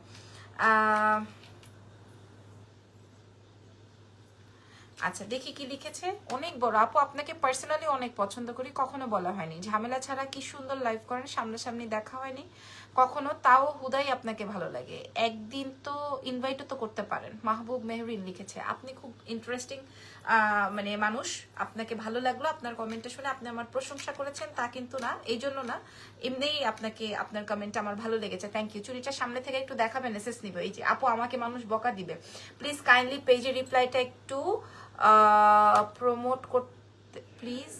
আচ্ছা দেখি কি লিখেছে, অনেক বড় আপু, আপনাকে পার্সোনালি অনেক পছন্দ করি, কখনো বলা হয়নি, ঝামেলা ছাড়া কি সুন্দর লাইভ করেন, সামনাসামনি দেখা হয়নি কখনো, তাও হুদাই আপনাকে ভালো লাগে, একদিন তো ইনভাইটও তো করতে পারেন। মাহবুব মেহরিন লিখেছে, আপনি খুব ইন্টারেস্টিং মানে মানুষ, আপনাকে ভালো লাগলো আপনার কমেন্টটা শুনে, আপনি আমার প্রশংসা করেছেন তা কিন্তু না, এই জন্য না, এমনিই আপনাকে আপনার কমেন্টটা আমার ভালো লেগেছে, থ্যাংক ইউ। চুরিটা সামনে থেকে একটু দেখাবেন, এসএস নিব। এই যে আপু আমাকে মানুষ বকা দিবে, প্লিজ কাইন্ডলি পেজে রিপ্লাইটা একটু প্রমোট করতে প্লিজ,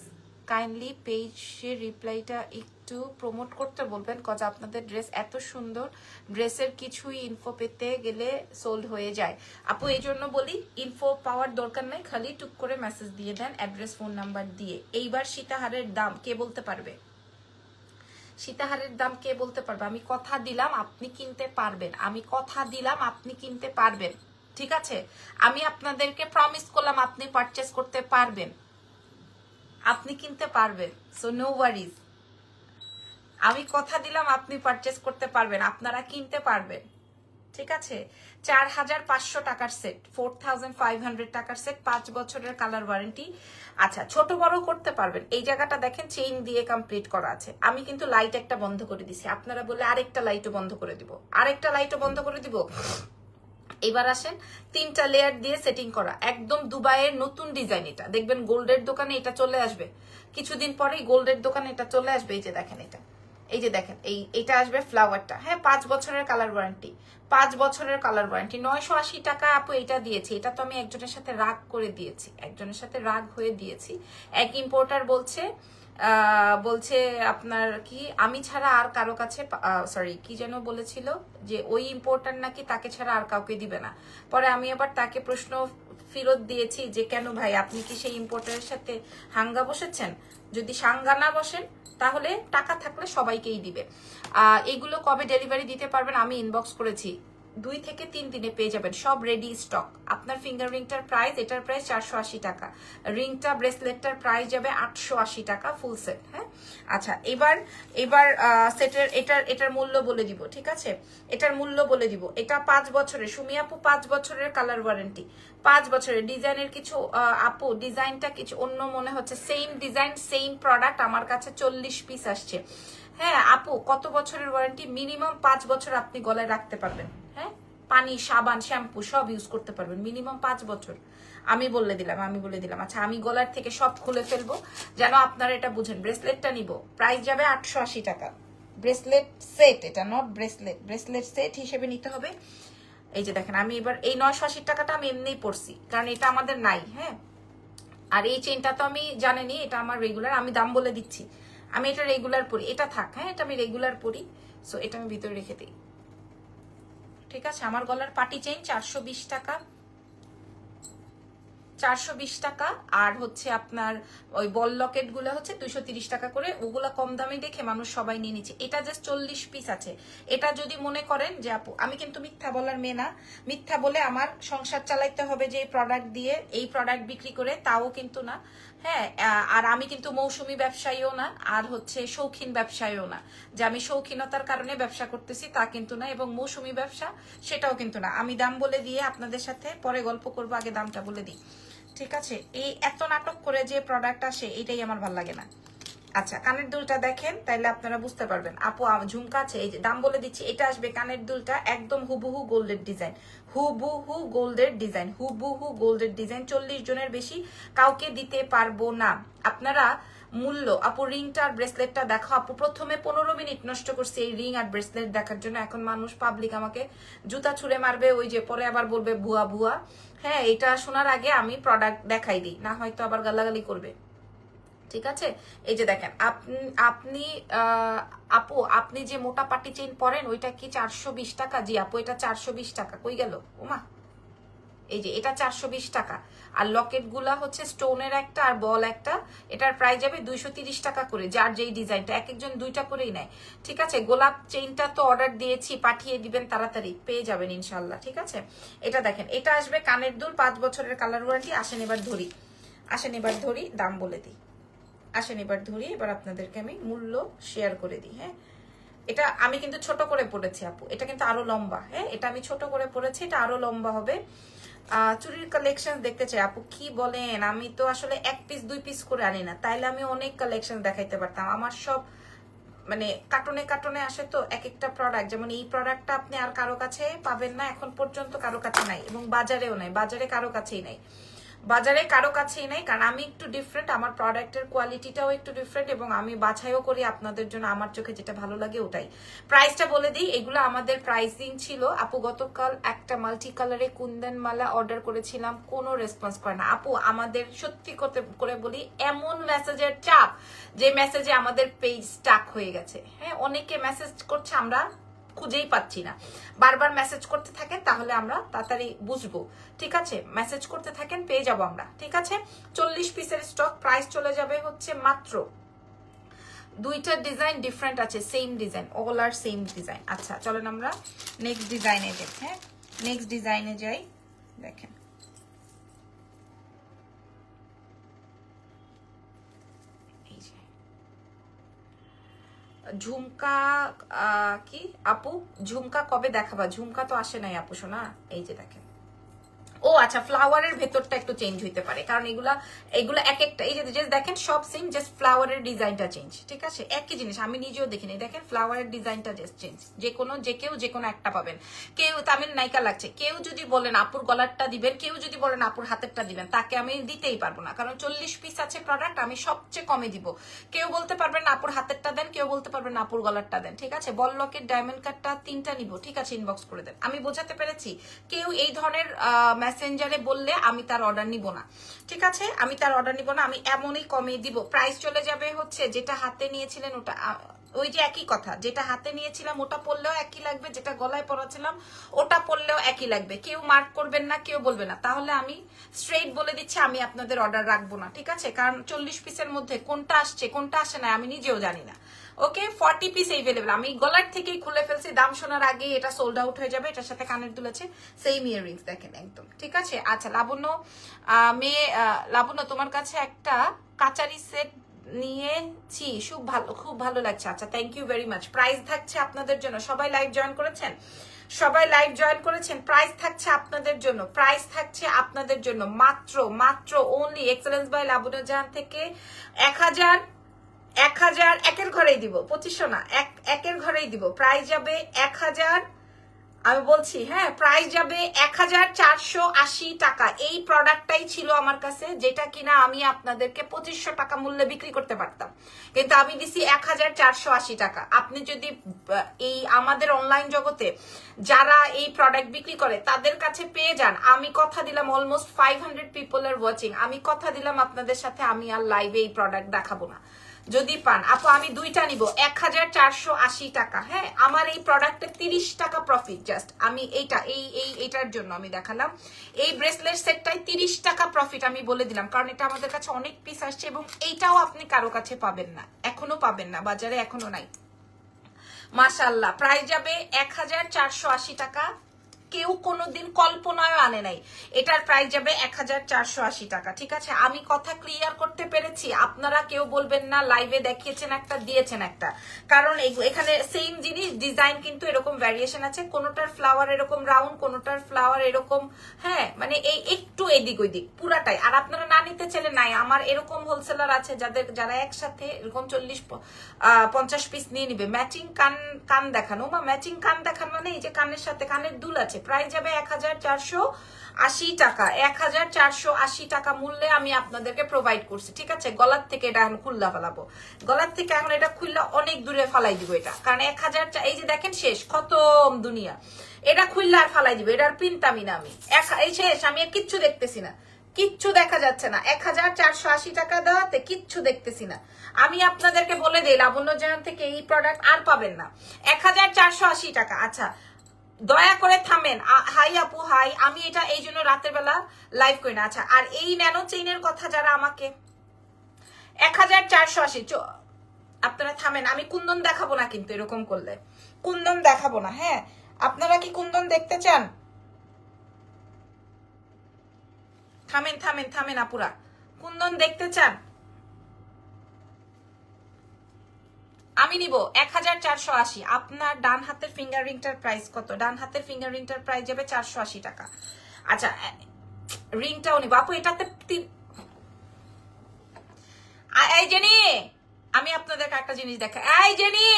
কাইন্ডলি পেজের রিপ্লাইটা একটু প্রমোট করতে বলবেন, কজ আপনাদের ড্রেস এত সুন্দর, ড্রেসের কিছুই ইনফো পেতে গেলে সোল্ড হয়ে যায় আপু। এই জন্য বলি ইনফো পাওয়ার দরকার নাই, খালি টুক করে মেসেজ দিয়ে দেন অ্যাড্রেস ফোন নাম্বার দিয়ে। এইবার সীতাহারের দাম কে বলতে পারবে? সীতাহারের দাম কে বলতে পারবে? আমি কথা দিলাম আপনি কিনতে পারবেন, আমি কথা দিলাম আপনি কিনতে পারবেন, ঠিক আছে? আমি আপনাদেরকে প্রমিস করলাম আপনি পারচেস করতে পারবেন, আপনি কিনতে পারবেন। সো নো ওয়ারিজ, আমি কথা দিলাম আপনি পারচেস করতে পারবেন, আপনারা কিনতে পারবেন, ঠিক আছে? 4500 টাকার সেট, 4500 টাকার সেট, 5 বছরের কালার ওয়ারেন্টি। আচ্ছা, ছোট বড় করতে পারবেন। এই জায়গাটা দেখেন চেইন দিয়ে কমপ্লিট করা আছে। আমি কিন্তু লাইট একটা বন্ধ করে দিছি, আপনারা বলে আরেকটা লাইটও বন্ধ করে দিব, আরেকটা লাইটও বন্ধ করে দিব। এবার আসেন, 3টা লেয়ার দিয়ে সেটিং করা, একদম দুবাইয়ের নতুন ডিজাইন। এটা দেখবেন গোল্ডের দোকানে এটা চলে আসবে কিছুদিন পরেই, গোল্ডের দোকানে এটা চলে আসবে। এই যে দেখেন এটা, এই যে দেখেন এটা আসবে ফ্লাওয়ারটা, হ্যাঁ 5 বছরের কালার ওয়ারেন্টি, 5 বছরের কালার ওয়ারেন্টি। 980 টাকা আপু এটা দিয়েছি। এটা তো আমি একজনের সাথে রাগ করে দিয়েছি, একজনের সাথে রাগ হয়ে দিয়েছি। এক ইম্পোর্টার বলছে আপনার কি আমি ছাড়া আর কারো কাছে, সরি কি যেন বলেছিল, যে ওই ইম্পোর্টার নাকি তাকে ছাড়া আর কাউকে দিবে না। পরে আমি আবার তাকে প্রশ্ন ফেরত দিয়েছি যে কেন ভাই, আপনি কি সেই ইম্পোর্টারের সাথে হাঙ্গা বসেছেন? যদি সাঙ্গা না বসেন তাহলে টাকা থাকলে সবাইকেই দিবে। এগুলো কবে ডেলিভারি দিতে পারবেন? আমি ইনবক্স করেছি, 2 থেকে 3 দিনে পেয়ে যাবেন, সব রেডি স্টক। আপনার ফিঙ্গার রিংটার প্রাইস, এটার প্রাইস 480 টাকা, রিংটা ব্রেসলেটটার প্রাইস যাবে 880 টাকা ফুল সেট। হ্যাঁ আচ্ছা, এবার সেটের এটার মূল্য বলে দিব, ঠিক আছে? এটার মূল্য বলে দিব। এটা 5 বছরের, সুমি আপু 5 বছরের কালার ওয়ারেন্টি, 5 বছরের। ডিজাইনের কিছু আপু ডিজাইনটা কিছু অন্য মনে হচ্ছে, সেম ডিজাইন সেম প্রোডাক্ট আমার কাছে 40 পিস আসছে। হ্যাঁ আপু, কত বছরের ওয়ারেন্টি? মিনিমাম 5 বছর আপনি গলায় রাখতে পারবেন, হ্যাঁ পানি সাবান শ্যাম্পু সব ইউজ করতে পারবেন, মিনিমাম 5 বছর। আমি বলে দিলাম। আচ্ছা, আমি গলার থেকে সব খুলে ফেলবো যেন আপনারা এটা বুঝেন। ব্রেসলেটটা নিব, প্রাইস যাবে 880 টাকা। ব্রেসলেট সেট, এটা নট ব্রেসলেট, ব্রেসলেট সেট হিসেবে নিতে হবে। এই যে দেখেন, আমি এবার এই 980 টাকাটা আমি এমনিই পড়ছি, কারণ এটা আমাদের নাই। হ্যাঁ, আর এই চেইনটা তো আমি জানেনি, এটা আমার রেগুলার, আমি দাম বলে দিচ্ছি, আমি এটা রেগুলার পরি, এটা থাক। হ্যাঁ, এটা আমি রেগুলার পরি, সো এটা আমি ভিতরে রেখে দিই, ঠিক আছে? আমার গলার পাটি চেইন 420 টাকা, 420 টাকা। আর হচ্ছে আপনার ওই বল লকেট গুলো হচ্ছে 230 টাকা করে। ওগুলা কম দামে দেখে মানুষ সবাই নিয়ে নিচ্ছে। এটা জাস্ট 40 পিস আছে। এটা যদি মনে করেন যে আপু আমি কিন্তু মিথ্যা বলার মেয়ে না, মিথ্যা বলে আমার সংসার চালাইতে হবে যে এই প্রোডাক্ট দিয়ে, এই প্রোডাক্ট বিক্রি করে, তাও কিন্তু না। হ্যাঁ, আর আমি কিন্তু মৌসুমী ব্যবসায়ীও না, আর হচ্ছে শৌখিন ব্যবসায়ীও না, যে আমি শৌখিনতার কারণে ব্যবসা করতেছি তা কিন্তু না, এবং মৌসুমী ব্যবসা সেটাও কিন্তু না। আমি দাম বলে দিয়ে আপনাদের সাথে পরে গল্প করবো, আগে দামটা বলে দিই, ঠিক আছে? এই এত নাটক করে যে প্রোডাক্ট আসে এটাই আমার ভালো লাগে না। আচ্ছা, কানের দুলটা দেখেন, তাইলে আপনারা বুঝতে পারবেন। আপু ঝুমকা আছে, এই যে দাম বলে দিচ্ছি, এটা আসবে কানের দুলটা একদম হুবহু গোল্ডের ডিজাইন, হুবহু গোল্ডের ডিজাইন, হুবহু গোল্ডের ডিজাইন। 40 জনের বেশি কাউকে দিতে পারবো না। আপনারা মূল্য, আপু রিংটা আর ব্রেসলেটটা দেখো। আপু প্রথমে 15 মিনিট নষ্ট করছে এই রিং আর ব্রেসলেট দেখার জন্য। এখন মানুষ পাবলিক আমাকে জুতা ছুঁড়ে মারবে, ওই যে পরে আবার বলবে ভুয়া ভুয়া। হ্যাঁ, এটা শোনার আগে আমি প্রোডাক্ট দেখাই দিই, না হয়তো আবার গালাগালি করবে, ঠিক আছে? এই যে দেখেন, আপনি আপু আপনি যে মোটা পাটি চেইন পরেন ওইটা কি 420 টাকা? জি আপু, এটা 420 টাকা। কই গেল ওমা? এই যে এটা 420 টাকা। আর লকেট গুলা হচ্ছে স্টোনের একটা আর বল একটা, এটার প্রাইস যাবে 230 টাকা করে, যার যেই ডিজাইনটা। এক একজন 2টা করেই নেয়, ঠিক আছে? গোলাপ চেইনটা তো অর্ডার দিয়েছি, পাঠিয়ে দিবেন তাড়াতাড়ি, পেয়ে যাবেন ইনশাল্লাহ, ঠিক আছে? এটা দেখেন, এটা আসবে কানের দুল, 5 বছরের কালার ওয়ারেন্টি। আসেন এবার ধরি, দাম বলে দিই। এবার আপনাদেরকে আমি মূল্য শেয়ার করে দিই। হ্যাঁ, এটা আমি কিন্তু ছোট করে পড়েছি আপু, এটা কিন্তু আরো লম্বা। হ্যাঁ, এটা আমি ছোট করে পড়েছি, এটা আরো লম্বা হবে। চুরির কালেকশন দেখতে চাই আপু? কি বলেন, আমি তো আসলে 1 পিস 2 পিস করে আনি না, তাইলে আমি অনেক কালেকশন দেখাইতে পারতাম। আমার সব মানে কার্টনে আসে তো এক একটা প্রোডাক্ট। যেমন এই প্রোডাক্টটা আপনি আর কারো কাছে পাবেন না, এখন পর্যন্ত কারো কাছে নাই, এবং বাজারেও নাই, বাজারে কারো কাছেই নাই। বাজারে কারো কাছেই নাই, কারণ আমি একটু ডিফারেন্ট, আমার প্রোডাক্টের কোয়ালিটিটাও একটু ডিফারেন্ট, এবং আমি বাছাইও করি আপনাদের জন্য আমার চোখে যেটা ভালো লাগে ওটাই। প্রাইসটা বলে দিই, এগুলো আমাদের প্রাইসিং ছিল আপু। গতকাল একটা মাল্টি কালারে কুন্দন মালা অর্ডার করেছিলাম, কোনো রেসপন্স করে না আপু। আমাদের সত্যি করে বলি, এমন মেসেজের চাপ যে মেসেজে আমাদের পেজ স্টাক হয়ে গেছে। হ্যাঁ, অনেকে মেসেজ করছে, আমরা খুঁজেই পাচ্ছি না। বারবার মেসেজ করতে থাকেন, তাহলে আমরা তাড়াতাড়ি বুঝবো। ঠিক আছে, মেসেজ করতে থাকেন, পেয়ে যাবো আমরা। ঠিক আছে, 40 পিসের স্টক, প্রাইস চলে যাবে হচ্ছে মাত্র, দুইটা ডিজাইন ডিফারেন্ট আছে, সেম ডিজাইন, অল আর সেম ডিজাইন। আচ্ছা চলেন আমরা নেক্সট ডিজাইনে যাই। হ্যাঁ, নেক্সট ডিজাইনে যাই। দেখেন, ঝুমকা কি আপু, ঝুমকা কবে দেখাবা? ঝুমকা তো আসে নাই আপু সোনা। এই যে দেখেন, ও আচ্ছা, ফ্লাওয়ারের ভেতরটা একটু চেঞ্জ হইতে পারে, কারণ এগুলা এক একটা, এই যে দেখেন সব সেম, জাস্ট ফ্লাওয়ারের ডিজাইনটা চেঞ্জ। ঠিক আছে, একই জিনিস, আমি নিজেও দেখিনি। দেখেন ফ্লাওয়ারের ডিজাইনটা জাস্ট চেঞ্জ। যে কোনো একটা পাবেন। কেউ তামিল নায়িকা লাগছে, কেউ যদি বলেন আপুর গলারটা দিবেন, কেউ যদি বলেন আপুর হাতেরটা দিবেন, তাকে আমি দিতেই পারবো না, কারণ 40 পিস আছে প্রোডাক্ট, আমি সবচেয়ে কমে দিব। কেউ বলতে পারবেন না আপুর হাতেরটা দেন, কেউ বলতে পারবেন না আপুর গলারটা দেন। ঠিক আছে, বল লকেট ডায়মন্ড কাটটা 3টা নিব। ঠিক আছে, ইনবক্স করে দেন। আমি বোঝাতে পেরেছি? কেউ এই ধরনের মেসেঞ্জারে বললে আমি তার অর্ডার নিব না। ঠিক আছে, আমি তার অর্ডার নিব না, আমি এমনই কমিয়ে দিব। প্রাইস চলে যাবে হচ্ছে, যেটা হাতে নিয়েছিলেন ওটা, ওই যে একই কথা, যেটা হাতে নিয়েছিলাম ওটা পড়লেও একই লাগবে, যেটা গলায় পরাছিলাম ওটা পড়লেও একই লাগবে। কেউ মার্ক করবেন না, কেউ বলবে না। তাহলে আমি স্ট্রেইট বলে দিচ্ছি, আমি আপনাদের অর্ডার রাখবো না। ঠিক আছে, কারণ 40 পিসের মধ্যে কোনটা আসছে কোনটা আসে না আমি নিজেও জানি না। ওকে, 40 পিস এভেলেবেল। আমি গলার থেকেই খুলে ফেলছি, দাম শোনার আগে এটা সোল্ড আউট হয়ে যাবে। এটার সাথে কানের দুল আছে, সেম ইয়াররিংস দেখেন একদম। ঠিক আছে, আচ্ছা লাবণ্য, লাবণ্য তোমার কাছে একটা কাচারি সেট নিয়েছি, খুব ভালো লাগছে। আচ্ছা, thank you very much. Price থাকছে আপনাদের জন্য, সবাই লাইভ জয়েন করেছেন, প্রাইস থাকছে আপনাদের জন্য, মাত্র ওনলি এক্সেলেন্স বাই লাবণ্য জাহান থেকে 1000 একের ঘরেই দিব, 2500 না, একের ঘরেই দিব। প্রাইস যাবে 1000, আমি বলছি, হ্যাঁ, প্রাইস যাবে 1480 টাকা। এই প্রোডাক্টটাই ছিল আমার কাছে, যেটা কিনা আমি আপনাদেরকে 2500 টাকা মূল্যে বিক্রি করতে পারতাম, কিন্তু আমি দিছি 1480 টাকা। আপনি যদি এই আমাদের অনলাইন জগতে যারা এই প্রোডাক্ট বিক্রি করে তাদের কাছে পেয়ে যান, আমি কথা দিলাম অলমোস্ট 500 পিপল আর ওয়াচিং, আমি কথা দিলাম আপনাদের সাথে আমি আর লাইভে এই প্রোডাক্ট দেখাবো না। যদি পান আপু, আমি দুইটা নিব 1480 টাকা। হ্যাঁ, আমার এই প্রোডাক্টে 30 টাকা প্রফিট। জাস্ট আমি এইটার জন্য আমি দেখালাম, এই ব্রেসলেট সেটটাই 30 টাকা প্রফিট আমি বলে দিলাম, কারণ এটা আমাদের কাছে অনেক পিস আসছে, এবং এইটাও আপনি কারো কাছে পাবেন না, এখনো পাবেন না, বাজারে এখনো নাই। মাশাআল্লাহ, প্রাইস যাবে 1480 টাকা। কেউ কোনোদিন কল্পনায় আনে নাই, এটার প্রাইস যাবে 1480 টাকা। ঠিক আছে, আমি কথা ক্লিয়ার করতে পেরেছি? আপনারা কেউ বলবেন না লাইভে দেখিয়েছেন একটা, দিয়েছেন একটা, কারণ এখানে সেম জিনিস, ডিজাইন কিন্তু এরকম ভ্যারিয়েশন আছে, কোনোটার ফ্লাওয়ার এরকম রাউন্ড, কোনোটার ফ্লাওয়ার এরকম, হ্যাঁ, মানে এই একটু এদিক ওইদিক পুরাটাই। আর আপনারা না নিতে চাইলে নাই, আমার এরকম হোলসেলার আছে যারা একসাথে এরকম 40-50 পিস নিয়ে নিবে। ম্যাচিং কান দেখানো, বা ম্যাচিং কান দেখান মানে এই যে কানের সাথে কানের দুল আছে। প্রাইস যাবে 1480 টাকা, 1480 টাকা মূল্যে আমি আপনাদেরকে প্রোভাইড করছি। ঠিক আছে, গলার থেকে এটা এখন খুল্লা ফেলাবো, গলার থেকে এখন এটা খুললা অনেক দূরে ফালাই দিব এটা, কারণ 1000, এই যে দেখেন শেষ, খতম দুনিয়া। এটা খুললা আর ফালাই দিব, এটার প্রিন্টামি না আমি, এই শেষ, আমি আর কিচ্ছু দেখতেছি না, কিচ্ছু দেখা যাচ্ছে না। 1480 টাকা দেওয়াতে কিচ্ছু দেখতেছি না। আমি আপনাদেরকে বলে দিই, লাবণ্য জাহান থেকে এই প্রোডাক্ট আর পাবেন না, 1480 টাকা। আচ্ছা, দয়া করে থামেন। হাই আপু, হাই, আমি এটা এই জন্য রাতের বেলা লাইভ করি না। আচ্ছা, আর এই ন্যানো চেইনের কথা যারা আমাকে 1480, আপনারা থামেন, আমি কুন্দন দেখাবো না কিন্তু এরকম করলে, কুন্দন দেখাবো না। হ্যাঁ, আপনারা কি কুন্দন দেখতে চান? থামেন আপুরা, কুন্দন দেখতে চান? আমি নিব 1480। আপনার ডান হাতের ফিঙ্গার রিংটার প্রাইস কত? ডান হাতের ফিঙ্গার রিংটার প্রাইস যাবে 480 টাকা। আচ্ছা, রিংটাও নিব আপু, এটাতে এই জেনি, আমি আপনাদেরকে একটা জিনিস দেখাই, এই জেনি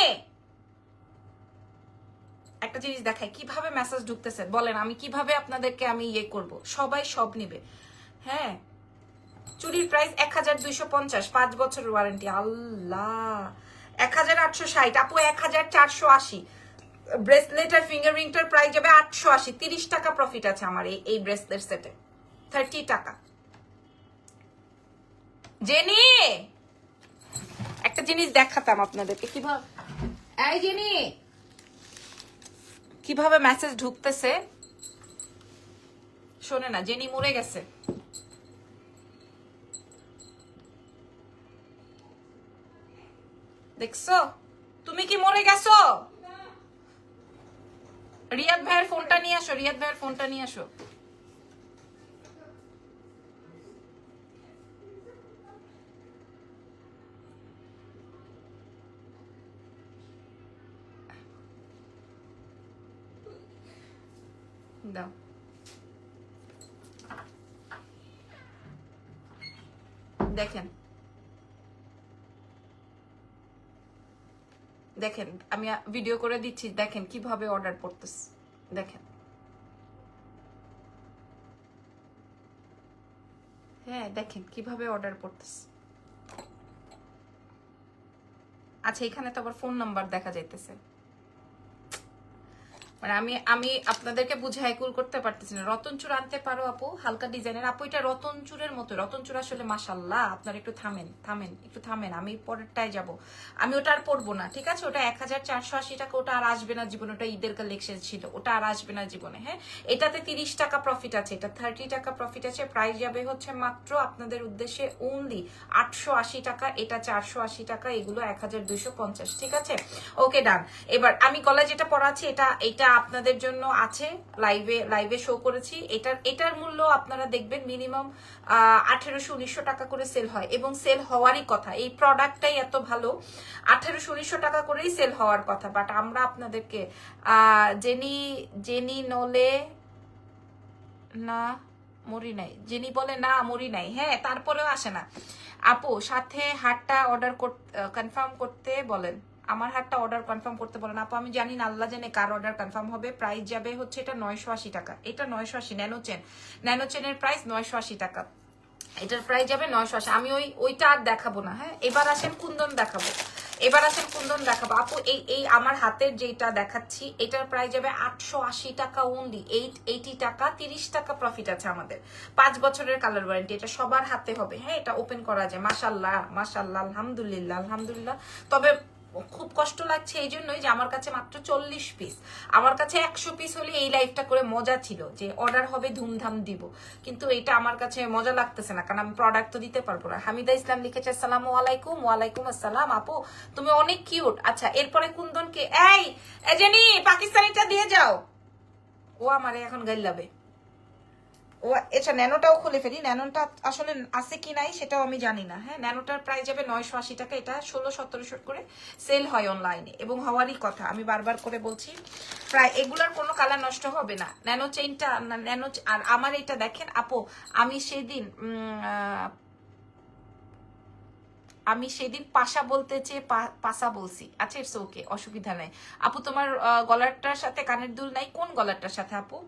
একটা জিনিস দেখাই, কিভাবে মেসেজ ঢুকতেছে বলেন, আমি কিভাবে আপনাদেরকে আমি ইয়ে করব? সবাই সব নিবে, হ্যাঁ, চুরির প্রাইস 1250, 5 বছরের ওয়ারেন্টি। আল্লাহ, 1860 আপু, 1480। ব্রেসলেট আর ফিঙ্গার রিংটার প্রাইস যাবে 880। 30 টাকা প্রফিট আছে আমার এই ব্রেসলেট সেটে, 30 টাকা। জেনি, একটা জিনিস দেখাতাম আপনাদেরকে কিভাবে, এই জেনি কিভাবে মেসেজ ঢুকতেছে শোনে না। জেনি মরে গেছে, দেখছো? তুমি কি মরে গেছো? রিয়াদ ভাইয়ের ফোনটা নিয়ে আসো, রিয়াদ ভাইয়ের ফোনটা নিয়ে আসো। দাও, দেখেন দেখেন, আমি ভিডিও করে দিচ্ছি, দেখেন কিভাবে অর্ডার করতেছে, দেখেন। হ্যাঁ দেখেন কিভাবে অর্ডার করতেছে। আচ্ছা, এখানে তো আবার ফোন নাম্বার দেখা যাইতেছে, মানে আমি আমি আপনাদেরকে বুঝাই কুল করতে পারতেছি না। রতন চূড় আনতে পারো আপু, হালকা ডিজাইনের। আপু এটা রতন চূড়ের মতো, রতন চূড় আসলে মাশাল্লাহ। আপনারা একটু থামেন থামেন, একটু থামেন, আমি পরেরটায় যাব। আমি ওটা আর পরবো না, ঠিক আছে? ওটা 1480 টাকা, ওটা আর আসবে না জীবনে। ওটা ঈদের কালেকশন ছিল, ওটা আর আসবে না জীবনে। হ্যাঁ, এটাতে 30 টাকা প্রফিট আছে, এটা 30 টাকা প্রফিট আছে। প্রাইস যাবে হচ্ছে মাত্র আপনাদের উদ্দেশ্যে অনলি 880 টাকা, এটা 480 টাকা, এগুলো 1250, ঠিক আছে? ওকে ডান। এবার আমি গলায় যেটা পরাচ্ছি এটা আপনাদের জন্য আছে, লাইভে শো করেছি। এটার মূল্য আপনারা দেখবেন মিনিমাম 1800-1900 টাকা করে সেল হয়, এবং সেল হওয়ারই কথা। এই প্রোডাক্টটাই এত ভালো, 1800-1900 টাকা করেই সেল হওয়ার কথা। বাট আমরা আপনাদেরকে জেনি নলে না মরি নাই, জেনি বলে না মরি নাই, হ্যাঁ তারপরেও আসে না। আপু সাথে হাটটা অর্ডার কনফার্ম করতে বলেন, আমার হাটটা অর্ডার কনফার্ম করতে বলেন। আপু আমি জানি না, আল্লাহ জানে কার অর্ডার কনফার্ম হবে। প্রাইস যাবে হচ্ছে এটা 980 টাকা, এটা 980। ন্যানো চেনের প্রাইস 980 টাকা, এটার প্রাইস যাবে 980। আমি ওইটা আর দেখাবো না। হ্যাঁ, এবার আসেন কুন্দন দেখাবো, আপু এই আমার হাতের যেটা দেখাচ্ছি এটার প্রাইস যাবে 880 টাকা অনলি, 80 টাকা। 30 টাকা প্রফিট আছে আমাদের, 5 বছরের কালার ওয়ারেন্টি। এটা সবার হাতে হবে। হ্যাঁ, এটা ওপেন করা যায়। মাশাল্লাহ মাশাল্লাহ, আলহামদুলিল্লাহ আলহামদুলিল্লাহ। তবে খুব কষ্ট লাগছে এই জন্যই যে আমার কাছে মাত্র 40 পিস, আমার কাছে 100 পিস হলে এই লাইফটা করে মজা ছিল, যে অর্ডার হবে ধুমধাম দিব। কিন্তু এটা আমার কাছে মজা লাগতেছে না, কারণ আমি প্রোডাক্ট তো দিতে পারবো না। হামিদা ইসলাম লিখেছে আসসালামু আলাইকুম। ওয়ালাইকুম আসসালাম আপু, তুমি অনেক কিউট। আচ্ছা, এরপরে কুন্দনকে এই এজেনি পাকিস্তানিটা দিয়ে যাও, ও আমারে এখন গাইলাবে। ও আচ্ছা, ন্যানোটাও খুলে ফেলি। ন্যানোটা আসলে আছে কি নাই সেটাও আমি জানি না। হ্যাঁ, ন্যানোটার প্রাইস যাবে 980 টাকা, এটা 1600-1700 করে সেল হয় অনলাইনে, এবং হওয়ারই কথা। আমি বারবার করে বলছি, প্রায় এগুলার কোনো কালার নষ্ট হবে না। ন্যানো চেইনটা, ন্যানো আর আমার এটা দেখেন আপু, আমি সেদিন পাশা বলতে চেয়ে পাশা বলছি। আচ্ছা, ইটস ওকে, অসুবিধা নাই। আপু তোমার গলারটার সাথে কানের দুল নাই? কোন গলারটার সাথে আপু?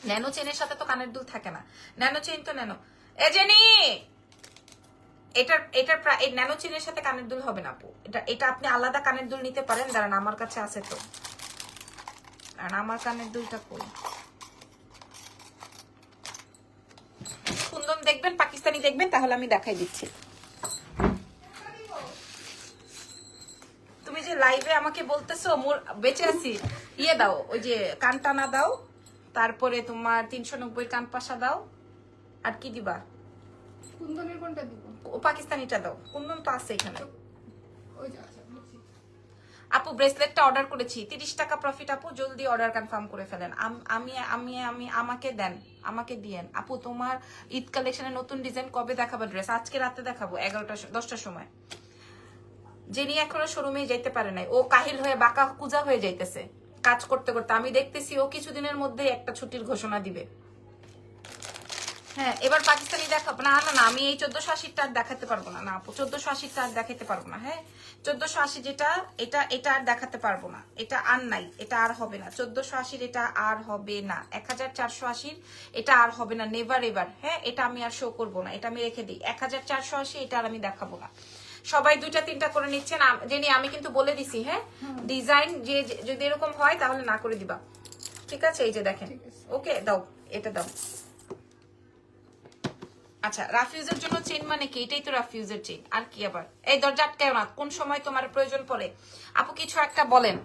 ন্যানো চেনের সাথে তো কানের দুল থাকে না। ন্যানো চেন তো ন্যানো, এ জেনি এটার এই ন্যানো চেনের সাথে কানের দুল হবে না আপু। এটা আপনি আলাদা কানের দুল নিতে পারেন। দাঁড়ান, আমার কাছে আছে তো, আর আমার কানের দুলটা কই? কুন্দন দেখবেন, পাকিস্তানি দেখবেন, তাহলে আমি দেখাই দিচ্ছি। তুমি যে লাইভে আমাকে বলতেছো মোর বেঁচে আছি, ইয়ে দাও, ওই যে কান টানা দাও, তারপরে তোমার 390 কান পাশা দাও, আর কি দিবা? কুন্দনের কোনটা দিব? ও পাকিস্তানিটা দাও, কুন্দন তো আছে এখানে। ওই যে আচ্ছা বুঝছি। আপু ব্রেসলেটটা অর্ডার করেছি, 30 টাকা প্রফিট। আপু জলদি অর্ডার কনফার্ম করে ফেলেন। আমাকে দেন, আমাকে দিয়েন। আপু তোমার ঈদ কালেকশনের নতুন ডিজাইন কবে দেখাবো? ড্রেস আজকে রাতে দেখাবো, 10টার সময়। জেনি এখনো শোরুমে যাইতে পারে নাই, ও কাহিল হয়ে বাঁকা কুজা হয়ে যাইতেছে কাজ করতে করতে। আমি দেখতেছি ও কিছুদিনের মধ্যে একটা ছুটির ঘোষণা দিবে। হ্যাঁ, এবার পাকিস্তানি দেখাবো না। না না, আমি এই 1480 আর দেখাতে পারবো না। না আপু, 1480 আর দেখাতে পারবো না। হ্যাঁ, 1480 যেটা, এটা আর দেখাতে পারবো না। এটা আর নাই, এটা আর হবে না। 1480 এটা আর হবে না। 1480 এটা আর হবে না, নেভার এভার। হ্যাঁ, এটা আমি আর শো করবো না, এটা আমি রেখে দিই। 1480 এটা আর আমি দেখাবো না। সবাই 2টা 3টা করে নিচ্ছেন, জেনে আমি কিন্তু বলে দিছি। হ্যাঁ, ডিজাইন যে যদি এরকম হয় তাহলে না করে দিবা, ঠিক আছে? এই যে দেখেন, ওকে দাও, এটা দাও। আচ্ছা, রাফিউজের জন্য চেন মানে কি? এটাই তো রাফিউজের চেন, আর কি আবার? এই দরজা আটকায় না, কোন সময় তোমার প্রয়োজন পড়ে? আপু কিছু একটা বলেন,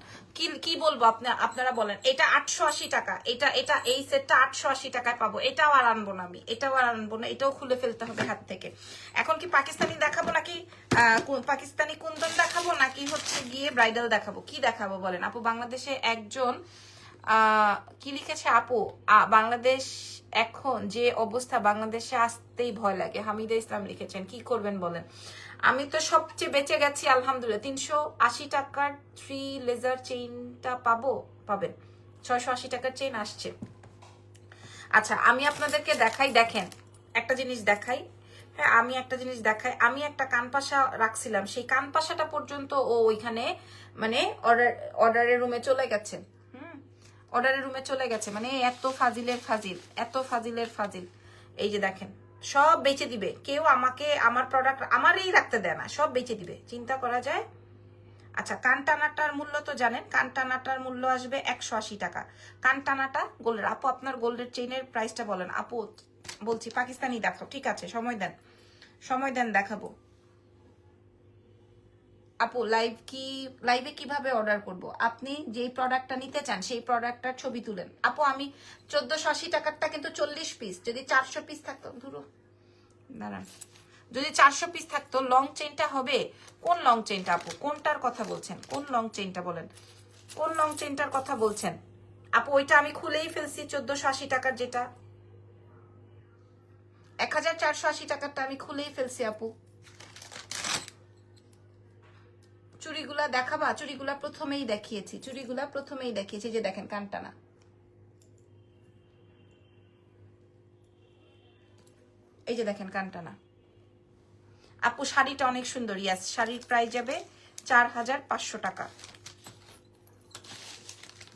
কি বলবো? আপনারা বলেন। এটা 880 টাকা, এটা এই সেটটা 880 টাকায় পাবো। এটাও আর আনবো না আমি, এটাও আর আনবো না, এটাও খুলে ফেলতে হবে হাত থেকে। এখন কি পাকিস্তানি দেখাবো নাকি পাকিস্তানি কুন্দন দেখাবো, নাকি হচ্ছে গিয়ে ব্রাইডাল দেখাবো? কি দেখাবো বলেন আপু? বাংলাদেশে একজন কি লিখেছে আপু, বাংলাদেশ এখন যে অবস্থা, বাংলাদেশে আসতেই ভয় লাগে। হামিদা ইসলাম লিখেছেন, কি করবেন বলেন? আমি তো সবচেয়ে বেঁচে গেছি আলহামদুলিল্লাহ। 380 টাকার 3 লেজার চেইনটা পাবেন। 680 টাকার চেইন আসছে। আচ্ছা, আমি আপনাদেরকে দেখাই, দেখেন একটা জিনিস দেখাই। হ্যাঁ, আমি একটা জিনিস দেখাই। আমি একটা কানপাশা রাখছিলাম, সেই কানপাশাটা পর্যন্ত ও ওইখানে মানে অর্ডারের রুমে চলে গেছে। অর্ডারের রুমে চলে গেছে, মানে এত ফাজিলের ফাজিল, এত ফাজিলের ফাজিল। এই যে দেখেন, সব বেচে দিবে। কেউ আমাকে আমার প্রোডাক্ট আমারই রাখতে দেয় না, সব বেচে দিবে। চিন্তা করা যায়? আচ্ছা, কানটানাটার মূল্য তো জানেন, কানটানাটার মূল্য আসবে 180 টাকা। কানটানাটা গোল্ডের। আপু আপনার গোল্ডের চেইনের প্রাইসটা বলেন। আপু বলছি পাকিস্তানি দেখাও, ঠিক আছে? সময় দেন দেখাবো। আপু লাইভে কিভাবে অর্ডার করব? আপনি যেই প্রোডাক্টটা নিতে চান সেই প্রোডাক্টটার ছবি তুলেন। আপু আমি 1480 টাকারটা কিন্তু 40 পিস, যদি 400 পিস থাকতো, ধরো দাঁড়ান, যদি 400 পিস থাকতো লং চেইনটা হবে। কোন লং চেইনটা আপু? কোনটার কথা বলছেন? কোন লং চেইনটা বলেন? কোন লং চেইনটার কথা বলছেন আপু? ওইটা আমি খুলেই ফেলছি, 1480 টাকার যেটা। 1480 টাকারটা আমি খুলেই ফেলছি আপু। চুড়িগুলা দেখাবা? চুড়িগুলা প্রথমেই দেখিয়েছি, যে দেখেন কানটানা। এই যে দেখেন কানটানা। আপু শাড়িটা অনেক সুন্দর। ইয়াস, শাড়ির প্রাইস যাবে 4500 টাকা।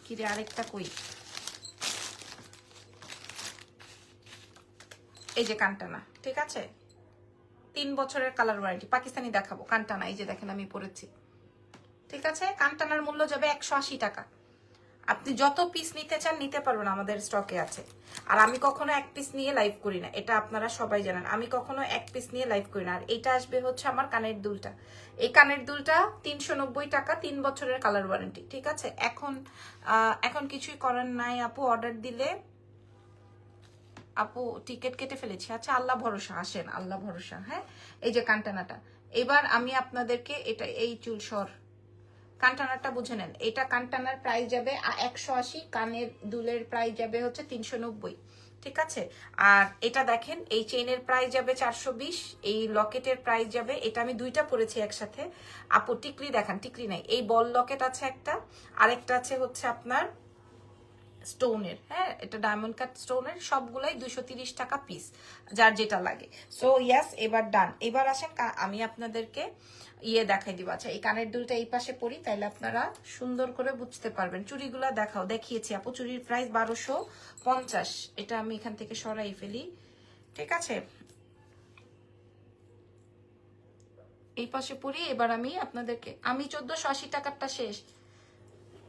কিরে আরেকটা কই? এই যে কানটানা, ঠিক আছে? 3 বছরের কালার ওয়ারেন্টি। পাকিস্তানি দেখাবো, কানটানা। এই যে দেখেন আমি পরেছি, ঠিক আছে? কানটানার মূল্য যাবে 180 টাকা। আপনি যত পিস নিতে চান নিতে পারবেন, আমাদের স্টকে আছে। আর আমি কখনো এক পিস নিয়ে লাইভ করি না, এটা আপনারা সবাই জানেন। আমি কখনো এক পিস নিয়ে লাইভ করি না। আর এটা আসবে হচ্ছে আমার কানের দুলটা। এই কানের দুলটা 390 টাকা, 3 বছরের কালার ওয়ারেন্টি, ঠিক আছে? এখন কিছুই করার নাই আপু। অর্ডার দিলে আপু টিকিট কেটে ফেলেছি। আচ্ছা, আল্লাহ ভরসা, আসেন আল্লাহ ভরসা। হ্যাঁ, এই যে কানটানাটা। এবার আমি আপনাদেরকে এটা, এই চুল সর, কানটানারটা বুঝে নেন। এটা কানটানার প্রাইস যাবে 180, কানের দুলের প্রাইস যাবে হচ্ছে 390, ঠিক আছে? আর এটা দেখেন, এই চেইনের প্রাইস যাবে 420, এই লকেটের প্রাইস যাবে, এটা আমি 2টা পরেছি একসাথে। আপু টিকলি দেখান, টিকলি নাই। এই বল লকেট আছে একটা, আরেকটা আছে হচ্ছে আপনার স্টোনের। হ্যাঁ, এটা ডায়মন্ড কাট স্টোনের। সবগুলাই 230 টাকা পিস, যার যেটা লাগে। সো ইয়াস, এবার ডান। এবার আসেন, আমি আপনাদেরকে দেখাই দিব। আচ্ছা, এই কানের দুলটা এই পাশে পরি, তাইলে আপনারা সুন্দর করে বুঝতে পারবেন। চুড়িগুলা দেখাও, দেখিয়েছি আপু। চুড়ির প্রাইস 1250। এটা আমি এখান থেকে সরাই ফেলি, ঠিক আছে? এই পাশে পরি। এবার আমি আপনাদেরকে, আমি 1480 টাকারটা শেষ।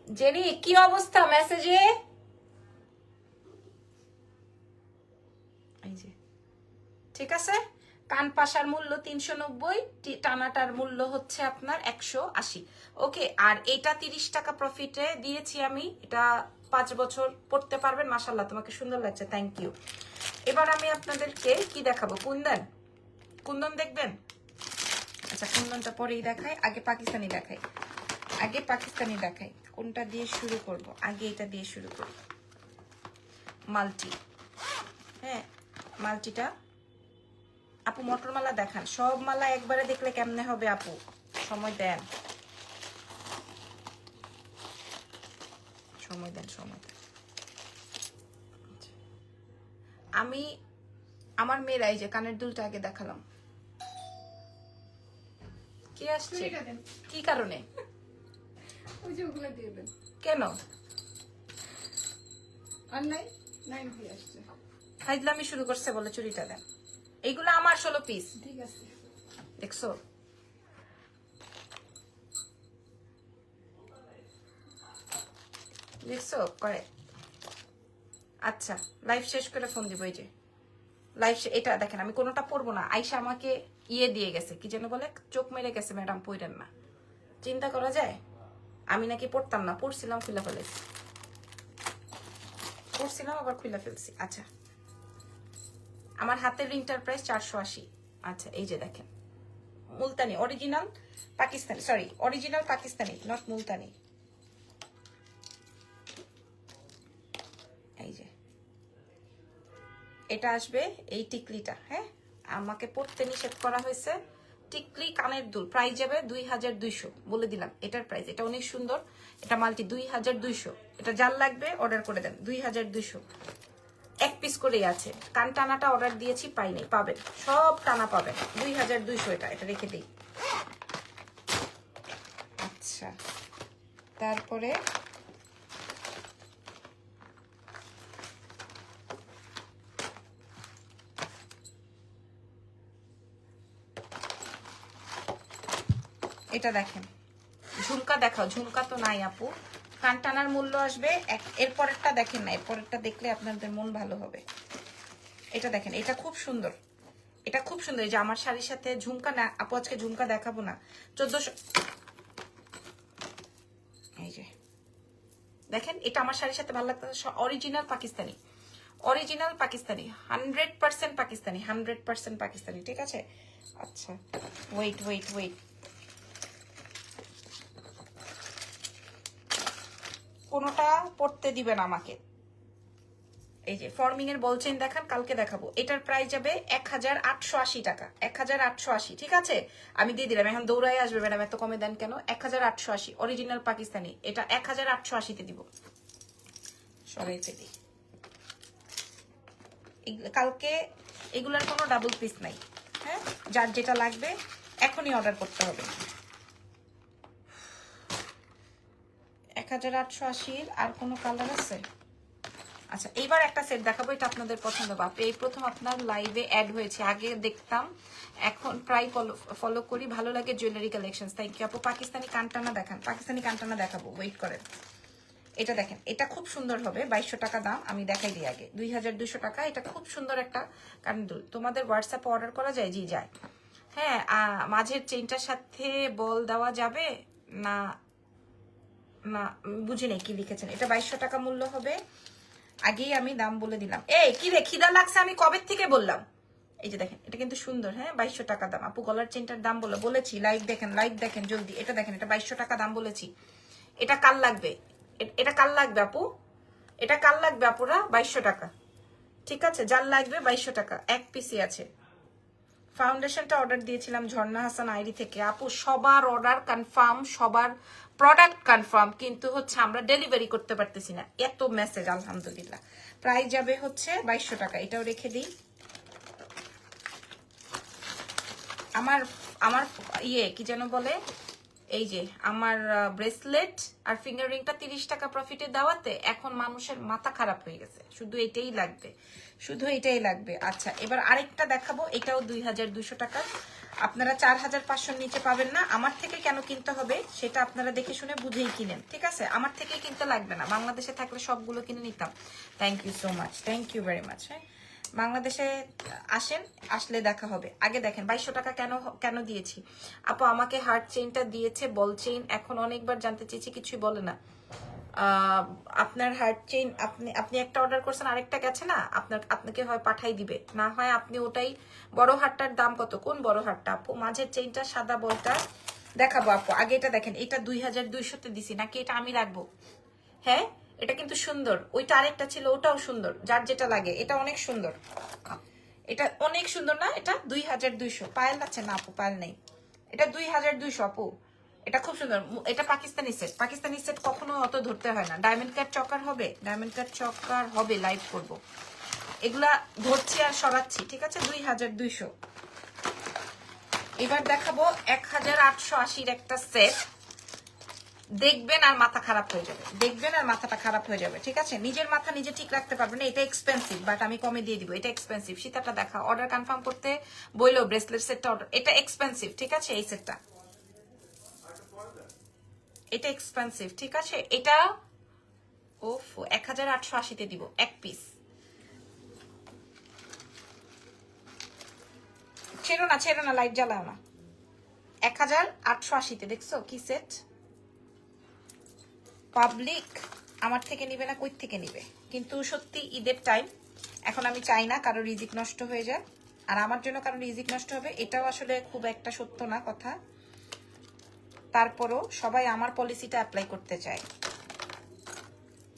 জেনি কি অবস্থা মেসেজে? এই যে, ঠিক আছে? কান পাশার মূল্য 390, টানাটার মূল্য হচ্ছে আপনার 180। ওকে, আর এটা 30 টাকা প্রফিটে দিয়েছি আমি। এটা 5 বছর পড়তে পারবেন। মাশাআল্লাহ, তোমাকে সুন্দর লাগছে, থ্যাংক ইউ। এবার আমি আপনাদেরকে কি দেখাবো? কুন্দন দেখবেন? আচ্ছা, কুন্দনটা পরেই দেখাই, আগে পাকিস্তানি দেখাই। কোনটা দিয়ে শুরু করব? আগে এটা দিয়ে শুরু করব। মাল্টি। হ্যাঁ, মাল্টিটা। আপু মটর মালা দেখান। সব মালা একবারে দেখলে কেমনে হবে আপু? সময় দেন। আমি আমার মেয়েরা এই যে কানের দুলটা আগে দেখালাম। কে আসছে? চুড়িটা দেন। কি কারণে? ওই যে ওগুলো দিয়ে দেন। কেন? আর নাই? নাই দিয়ে আসছে। ফাইজলামি শুরু করছে বলে চুরিটা দেন। এইগুলো আমার 16 পিস। ঠিক আছে। দেখছো? দেখছো করে। আচ্ছা লাইভ শেষ করে ফোন দিব। এই যে লাইভ, এটা দেখেন আমি কোনোটা পরবো না। আয়শা আমাকে ইয়ে দিয়ে গেছে, কি যেন বলে, চোখ মেরে গেছে, ম্যাডাম পইরেন না। চিন্তা করা যায়? আমি নাকি পড়তাম না, পড়ছিলাম, খুলে ফেলেছি, পড়ছিলাম আবার খুলে ফেলছি। আচ্ছা আমার হাতের রিংটার প্রাইস 480। আচ্ছা এই যে দেখেন, Multani original Pakistani, sorry original Pakistani, not Multani. এই যে এটা আসবে এই টিকলিটা, হ্যাঁ আমাকে পড়তে নিষেধ করা হয়েছে। টিকলি কানের দুল প্রাইস যাবে 2200, বলে দিলাম এটার প্রাইস। এটা অনেক সুন্দর, এটা মাল্টি 2200। এটা যার লাগবে অর্ডার করে দেন, 2200। এক পিস করেই আছে। কান টানাটা অর্ডার দিয়েছি, পাই নাই, পাবেন, সব টানা পাবেন। 2200 এটা, এটা রেখে দিই। আচ্ছা তারপরে এটা দেখেন, ঝুমকা দেখাও। ঝুমকা তো নাই আপু। কান টানার মূল্য আসবে এরপরেরটা দেখেন না, এরপরেরটা দেখলে আপনাদের মন ভালো হবে। এটা দেখেন, এটা খুব সুন্দর, এটা খুব সুন্দর। এই যে আমার শাড়ির সাথে ঝুমকা না আপু, আজকে ঝুমকা দেখাবো না। 1400। এই যে দেখেন, এটা আমার শাড়ির সাথে ভালো লাগতেছে। অরিজিনাল পাকিস্তানি, অরিজিনাল পাকিস্তানি, 100% পাকিস্তানি, 100% পাকিস্তানি, ঠিক আছে। আচ্ছা ওয়েট ওয়েট ওয়েট, কোনোটা পড়তে দিবেন আমাকে। এই যে ফর্মিং এর বল চেইন দেখান, কালকে দেখাবো। এটার প্রাইস যাবে 1880 টাকা, 1880, ঠিক আছে। আমি দিয়ে দিলাম, এখন দৌড়াই আসবে ম্যাডাম এত কমে দেন কেন। 1880 অরিজিনাল পাকিস্তানি, এটা 1880-তে দিব। সরাইতে দিই, কালকে এগুলার কোনো ডাবল পিস নাই, হ্যাঁ যার যেটা লাগবে এখনই অর্ডার করতে হবে। 1880 আর কোনো কালার আছে? আচ্ছা এইবার একটা সেট দেখাবো, এটা আপনাদের পছন্দ। বাপ এই প্রথম আপনার লাইভে অ্যাড হয়েছে, আগে দেখতাম, এখন প্রায় ফলো করি, ভালো লাগে জুয়েলারি কালেকশন। থ্যাংক ইউ আপু। পাকিস্তানি কানটানা দেখান, পাকিস্তানি কানটানা দেখাবো, ওয়েট করেন। এটা দেখেন, এটা খুব সুন্দর হবে, 2200 টাকা দাম। আমি দেখাই দিই আগে, 2200 টাকা। এটা খুব সুন্দর একটা কানের দুল। তোমাদের হোয়াটসঅ্যাপে অর্ডার করা যায়? জি যায়। হ্যাঁ মাঝের চেইনটার সাথে বল দেওয়া যাবে না? না বুঝি নেই কি লিখেছেন। এটা 2200 টাকা মূল্য হবে, আগেই আমি দাম বলে দিলাম। এই কি রে, খিদা লাগছে, আমি কবে থেকে বললাম। এই যে দেখেন, এটা কিন্তু সুন্দর, হ্যাঁ 2200 টাকা দাম। আপু গলার চেনটার দাম বলেছি, লাইভ দেখেন, লাইভ দেখেন জলদি। এটা দেখেন, এটা 2200 টাকা দাম বলেছি। এটা কাল লাগবে, এটা কাল লাগবে আপু, এটা কাল লাগবে আপুরা, 2200 টাকা, ঠিক আছে। যার লাগবে 2200 টাকা, এক পিসি আছে। ফাউন্ডেশনটা অর্ডার দিয়েছিলাম ঝর্ণা হাসান আইডি থেকে। আপু সবার অর্ডার কনফার্ম, সবার প্রোডাক্ট কনফার্ম, কিন্তু হচ্ছে আমরা ডেলিভারি করতে পারতেছি না, এত মেসেজ। আলহামদুলিল্লাহ প্রাইস যাবে হচ্ছে 2200 টাকা। এটাও রেখে দিই। আমার আমার ইয়ে কি যেন বলে, এই যে আমার ব্রেসলেট আর ফিঙ্গার রিংটা 30 টাকা প্রফিটে দেওয়াতে এখন মানুষের মাথা খারাপ হয়ে গেছে, শুধু এটাই লাগবে, শুধু এটাই লাগবে। আচ্ছা এবার আরেকটা দেখাবো, এটাও 2200 টাকা। আপনারা 4500 নিচে পাবেন না। আমার থেকে কেন কিনতে হবে সেটা আপনারা দেখে শুনে বুঝেই কিনেন, ঠিক আছে। আমার থেকে কিনতে লাগবে না, বাংলাদেশে থাকলে সবগুলো কিনে নিতাম। Thank you so much, thank you very much. হ্যাঁ বাংলাদেশে আসেন, আসলে দেখা হবে। আগে দেখেন 2200 টাকা কেন দিয়েছি। আপু আমাকে হার্ট চেইনটা দিয়েছে, বল চেইন এখন অনেকবার জানতে চেয়েছি, কিছুই বলে না। আপনার হার্ট চেইন আপনি একটা অর্ডার করছেন, আরেকটা গেছে না, আপনাকে হয় পাঠাই দিবে, না হয় আপনি ওটাই। বড় হারটার দাম কত? কোন বড় হারটা আপু? মাঝের চেইনটা সাদা বলটা দেখাবো আপু। আগে এটা দেখেন, এটা 2200-তে দিছি নাকি, এটা আমি রাখবো। হ্যাঁ এটা কিন্তু সুন্দর, ওইটা আরেকটা ছিল, ওটাও সুন্দর, যার যেটা লাগে। এটা অনেক সুন্দর, এটা অনেক সুন্দর না? এটা 2200। পায়েল আছে না আপু? পায়েল নেই। এটা 2200 আপু, এটা খুব সুন্দর। এটা পাকিস্তানি সেট, পাকিস্তানি সেট কখনো অত ধরতে হয় না। ডায়মন্ড কাট চকার হবে, ডায়মন্ড কাট চকার হবে, লাইভ করব। এগুলা ধরছি আর সরাচ্ছি, ঠিক আছে? 2200। এবার দেখাবো 1880 একটা সেট। দেখবেন আর মাথা খারাপ হয়ে যাবে, দেখবেন আর মাথাটা খারাপ হয়ে যাবে, ঠিক আছে? নিজের মাথা নিজে ঠিক রাখতে পারবেন না, এটা এক্সপেন্সিভ, বাট আমি কমে দিয়ে দিব। এটা এক্সপেন্সিভ। সীতাটা দেখা, অর্ডার কনফার্ম করতে বইলো ব্রেসলেট সেটটা অর্ডার। এটা এক্সপেন্সিভ, ঠিক আছে? এই সেটটা এটা এক্সপেন্সিভ, ঠিক আছে? এটা ওফ 1880-তে দিব এক পিস। ছেড়ো না, ছেড়ো না, লাইট জ্বালাও না। 1880-তে দেখছো কি সেট? পাবলিক আমার থেকে নিবে না, কই থেকে নিবে? কিন্তু সত্যি ঈদের টাইম, এখন আমি চাই না কারো রিজিক নষ্ট হয়ে যায়, আর আমার জন্য কারো রিজিক নষ্ট হবে এটাও আসলে খুব একটা সত্য না কথা। তারপরও সবাই আমার পলিসিটা অ্যাপ্লাই করতে চায়,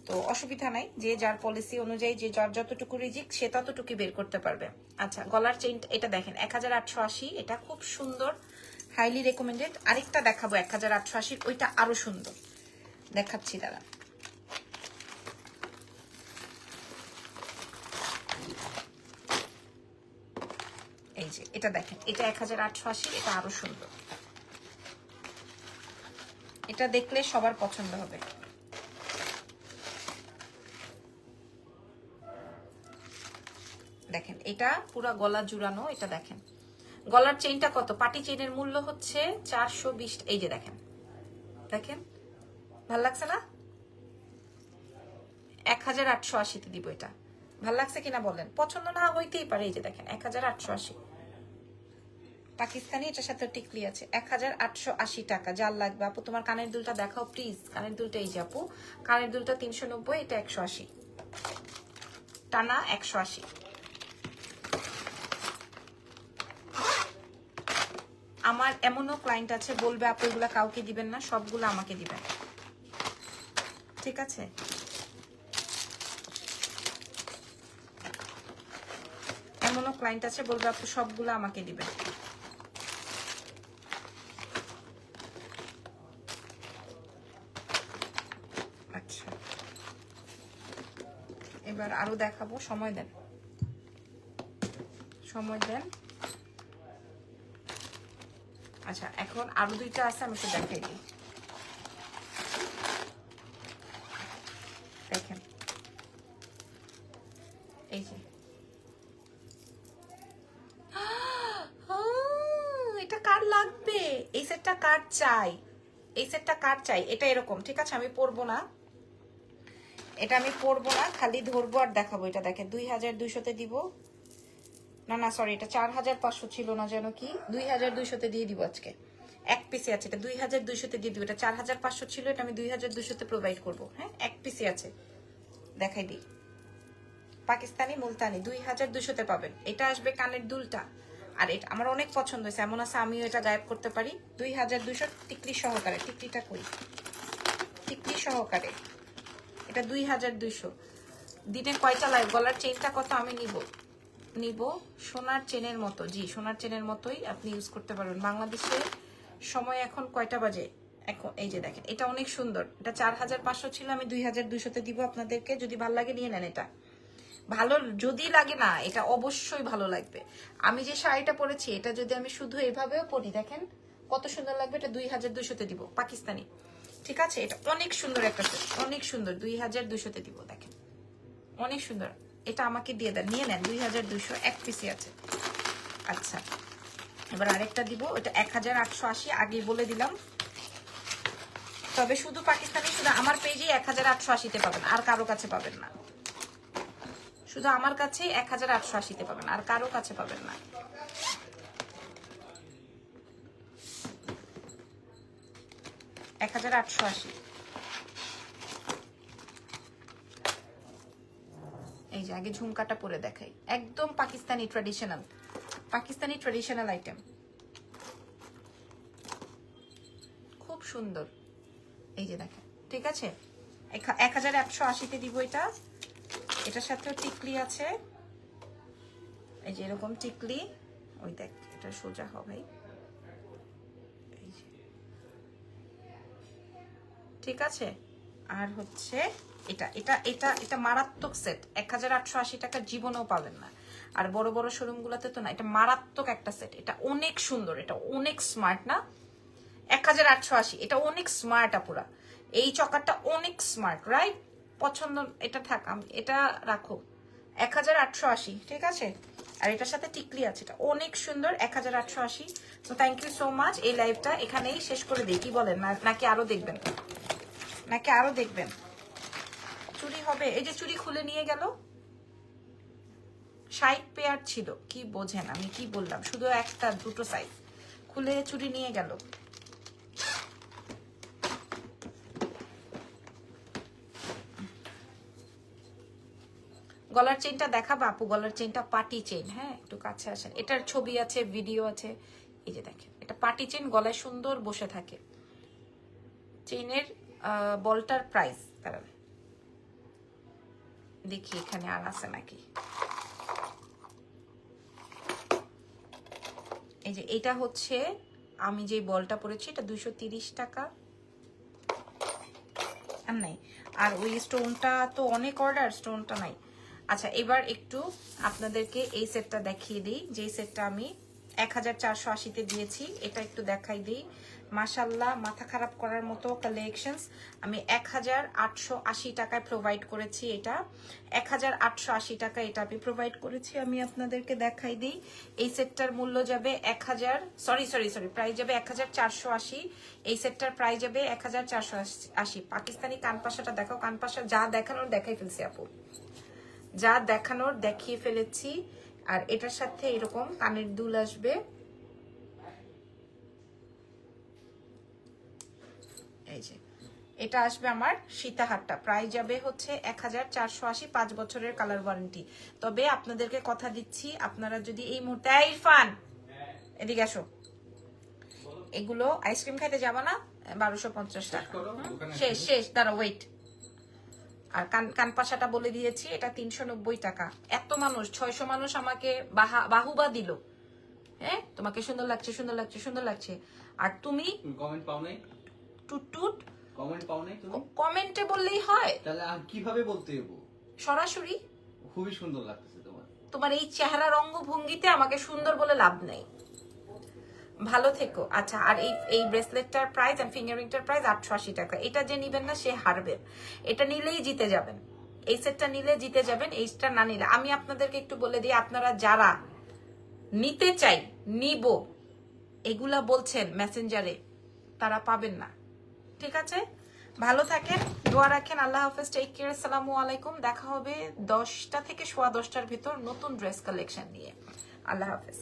তো অসুবিধা নাই। যে যার পলিসি অনুযায়ী যে যার যতটুকু রিজিক সে ততটুকু বের করতে পারবে। আচ্ছা, গলার চেইন এটা দেখেন 1880, এটা খুব সুন্দর, হাইলি রেকমেন্ডেড। আরেকটা দেখাবো 1880, ওইটা আরো সুন্দর, দেখাচ্ছি দাঁড়া। এই যে এটা দেখেন, এটা 1880, এটা আরো সুন্দর। এটা দেখলে সবার পছন্দ হবে। দেখেন এটা পুরো গলা জুড়ানো, এটা দেখেন গলার চেইনটা কত। পাটি চেইনের মূল্য হচ্ছে 420। এই যে দেখেন, দেখেন ভাল লাগছে না? 1880-তে দিব এটা। ভাল লাগছে কিনা বলেন? পছন্দ না হইতেই পারে। এই যে দেখেন 1880 পাকিস্তানি, এটার সাথে টিকলি আছে। 1880 টাকা। যার লাগবে আপু তোমার কানের দুলটা দেখাও প্লিজ। কানের দুলটা এই যে আপু, কানের দুলটা 390, এটা 180 টানা 180। আমার এমনও ক্লায়েন্ট আছে বলবে আপু এগুলা কাউকে দিবেন না, সবগুলো আমাকে দিবেন, ঠিক আছে? এমনও ক্লায়েন্ট আছে বলবে আপু সবগুলো আমাকে দিবেন। আচ্ছা, এবার আরো দেখাবো, সময় দেন, সময় দেন। আচ্ছা, এখন আরো দুইটা আছে, আমি একটু দেখাই দিই। দেখেন এই যে এটা কার লাগবে? এই সেটটা কার চাই? এই সেটটা কার চাই? এটা এরকম, ঠিক আছে? আমি পরবো না, এটা আমি পরবো না, খালি ধরবো আর দেখাবো। এটা দেখেন 2200-তে দিব। না না সরি, এটা 4500 ছিল না যেন কি, 2200-তে দিয়ে দিব আজকে। এক পিসে আছে, এটা 2200-তে দিয়ে দিব। এটা 4500 ছিল, এটা আমি 2200-তে প্রোভাইড করবো। হ্যাঁ, এক পিসে আছে, দেখাই দিই। পাকিস্তানি মুলতানি 2200-তে পাবেন। এটা আসবে কানের দুলটা, আর এটা আমার অনেক পছন্দ হয়েছে, এমন আছে আমিও এটা গায়েব করতে পারি। 2200 টিকলি সহকারে। টিকলিটা কই? টিকলি সহকারে এটা 2200। দিনে কয়টা লাইভ? গলার চেইনটা কত আমি নিব সোনার চেনের মতো। জি, সোনার চেনের মতোই আপনি ইউজ করতে পারবেন। বাংলাদেশে সময় এখন কয়টা বাজে? এখন এই যে দেখেন, এটা অনেক সুন্দর। এটা 4500 ছিল, আমি 2200-তে দিব আপনাদেরকে। যদি ভালো লাগে নিয়ে নেন। এটা ভালো যদি লাগে না, এটা অবশ্যই ভালো লাগবে। আমি যে শাড়িটা পরেছি এটা যদি আমি শুধু এভাবেও পরি, দেখেন কত সুন্দর লাগবে। এটা 2200-তে দিব, পাকিস্তানি, ঠিক আছে? এটা অনেক সুন্দর একটা সেট, অনেক সুন্দর। 2200-তে দিব, দেখেন অনেক সুন্দর। এটা আমাকে দিয়ে দেন, নিয়ে নেন। 2200 এক পিসি আছে। আচ্ছা, এবার আরেকটা দিব, ওটা 1880, আগেই বলে দিলাম। তবে শুধু পাকিস্তানি, শুধু আমার পেজে 1880-তে পাবেন, আর কারো কাছে পাবেন না। শুধু আমার কাছে 1880-তে পাবেন, আর কারো কাছে পাবেন না। এক 1880। এই যে আগে ঝুমকাটা পরে দেখাই, একদম Pakistani traditional, Pakistani traditional item, খুব সুন্দর। এই যে দেখেন, ঠিক আছে? 1880-তে দিব এটা। এটার সাথেও টিকলি আছে, এই যে এরকম টিকলি। ওই দেখ, এটা সোজা হ ভাই, এই যে, ঠিক আছে? আর হচ্ছে এটা এটা এটা এটা মারাত্মক সেট, 1880 টাকার জীবনেও পাবেন না। আর বড় বড় শোরুম গুলাতে তো না, এটা মারাত্মক একটা সেট, এটা অনেক সুন্দর, এটা অনেক স্মার্ট না? 1880, এটা অনেক স্মার্ট আপুরা, এই চকারটা অনেক স্মার্ট, রাইট? পছন্দ, এটা থাক, এটা রাখো। 1880, ঠিক আছে। আর এটার সাথে টিকলি আছে, এটা অনেক সুন্দর, 1880। তো থ্যাংক ইউ সো মাচ। এই লাইভটা এখানেই শেষ করে দিই, কি বলেন? নাকি আরো দেখবেন? নাকি আরো দেখবেন? চুড়ি হবে? এই যে চুড়ি খুলে নিয়ে গেল, 60 পেয়ার ছিল, কি বোঝেন? আমি কি বললাম? শুধু একটা দুটো সাইজ খুলে চুড়ি নিয়ে গেল। গলার চেইনটা দেখাবো আপু, গলার চেইনটা পার্টি চেইন, হ্যাঁ একটু কাছে আসেন। এটার ছবি আছে, ভিডিও আছে, এই যে দেখেন, এটা পার্টি চেইন, গলায় সুন্দর বসে থাকে। চেইনের বলটার প্রাইস দাঁড়ান দেখি এখানে আর আছে নাকি। এই যে এটা হচ্ছে আমি যে বলটা পরেছি, এটা 230 টাকা। আর নাই, আর ওই স্টোনটা তো অনেক অর্ডার, স্টোনটা নাই। আচ্ছা এবার একটু আপনাদেরকে এই সেটটা দেখিয়ে দিই, যে সেটটা আমি 1480-তে দিয়েছি, এটা একটু দেখাই দিই। মাশাল্লাহ, মাথা খারাপ করার মতো কালেকশনস। আমি 1880 টাকায় প্রোভাইড করেছি, এটা 1880 টাকা এটা আমি প্রোভাইড করেছি। আমি আপনাদেরকে দেখাই দিই, এই সেটটার মূল্য যাবে 1000, সরি প্রাইস যাবে 1480। এই সেটটার প্রাইস যাবে 1480। পাকিস্তানি কানপাশাটা দেখাও, কানপাশা যা দেখানোর দেখাই ফেলছি আপু, যা দেখানোর দেখিয়ে ফেলেছি। আর এটার সাথে এরকম কানের দুল আসবে, এই যে এটা আসবে আমার সীতাহারটা, প্রাইস যাবে হচ্ছে 1480, 5 বছরের কালার ওয়ারেন্টি। তবে আপনাদেরকে কথা দিচ্ছি, আপনারা যদি এই মুহূর্তে, ইরফান এদিকে আসো, এগুলো আইসক্রিম খাইতে যাবো না, 1250 টাকা শেষ দাঁড়া ওয়েট। আর কানপাশাটা বলে দিয়েছি, এটা 390 টাকা। এত মানুষ, 600 মানুষ আমাকে বাহুবা দিল, হ্যাঁ তোমাকে সুন্দর লাগছে সুন্দর লাগছে সুন্দর লাগছে। আর তুমি কমেন্ট পাও নাই? টুট কমেন্ট পাও নাই তুমি? কমেন্টে বললেই হয়? তাহলে আর কিভাবে বলতে হবো? সরাসরি। খুবই সুন্দর লাগতেছে তোমার। তোমার এই চেহারা অঙ্গভঙ্গিতে আমাকে সুন্দর বলে লাভ নেই, ভালো থেকো। আচ্ছা, আর এই ব্রেসলেটটার প্রাইস এন্ড ফিঙ্গারিংটার প্রাইস 880 টাকা। এটা যে নিবেন না সে হারবেন, এটা নিলেই জিতে যাবেন, এই সেটটা নিলে জিতে যাবেন, এইটা না নিলে। আমি আপনাদেরকে একটু বলে দিই, আপনারা যারা নিতে চাই নিব এগুলা বলছেন মেসেঞ্জারে, তারা পাবেন না, ঠিক আছে? ভালো থাকেন, দোয়া রাখেন, আল্লাহ হাফেজ, টেক কেয়ার, আসসালামু আলাইকুম। দেখা হবে 10টা থেকে 10:15টার ভিতর নতুন ড্রেস কালেকশন নিয়ে। আল্লাহ হাফেজ।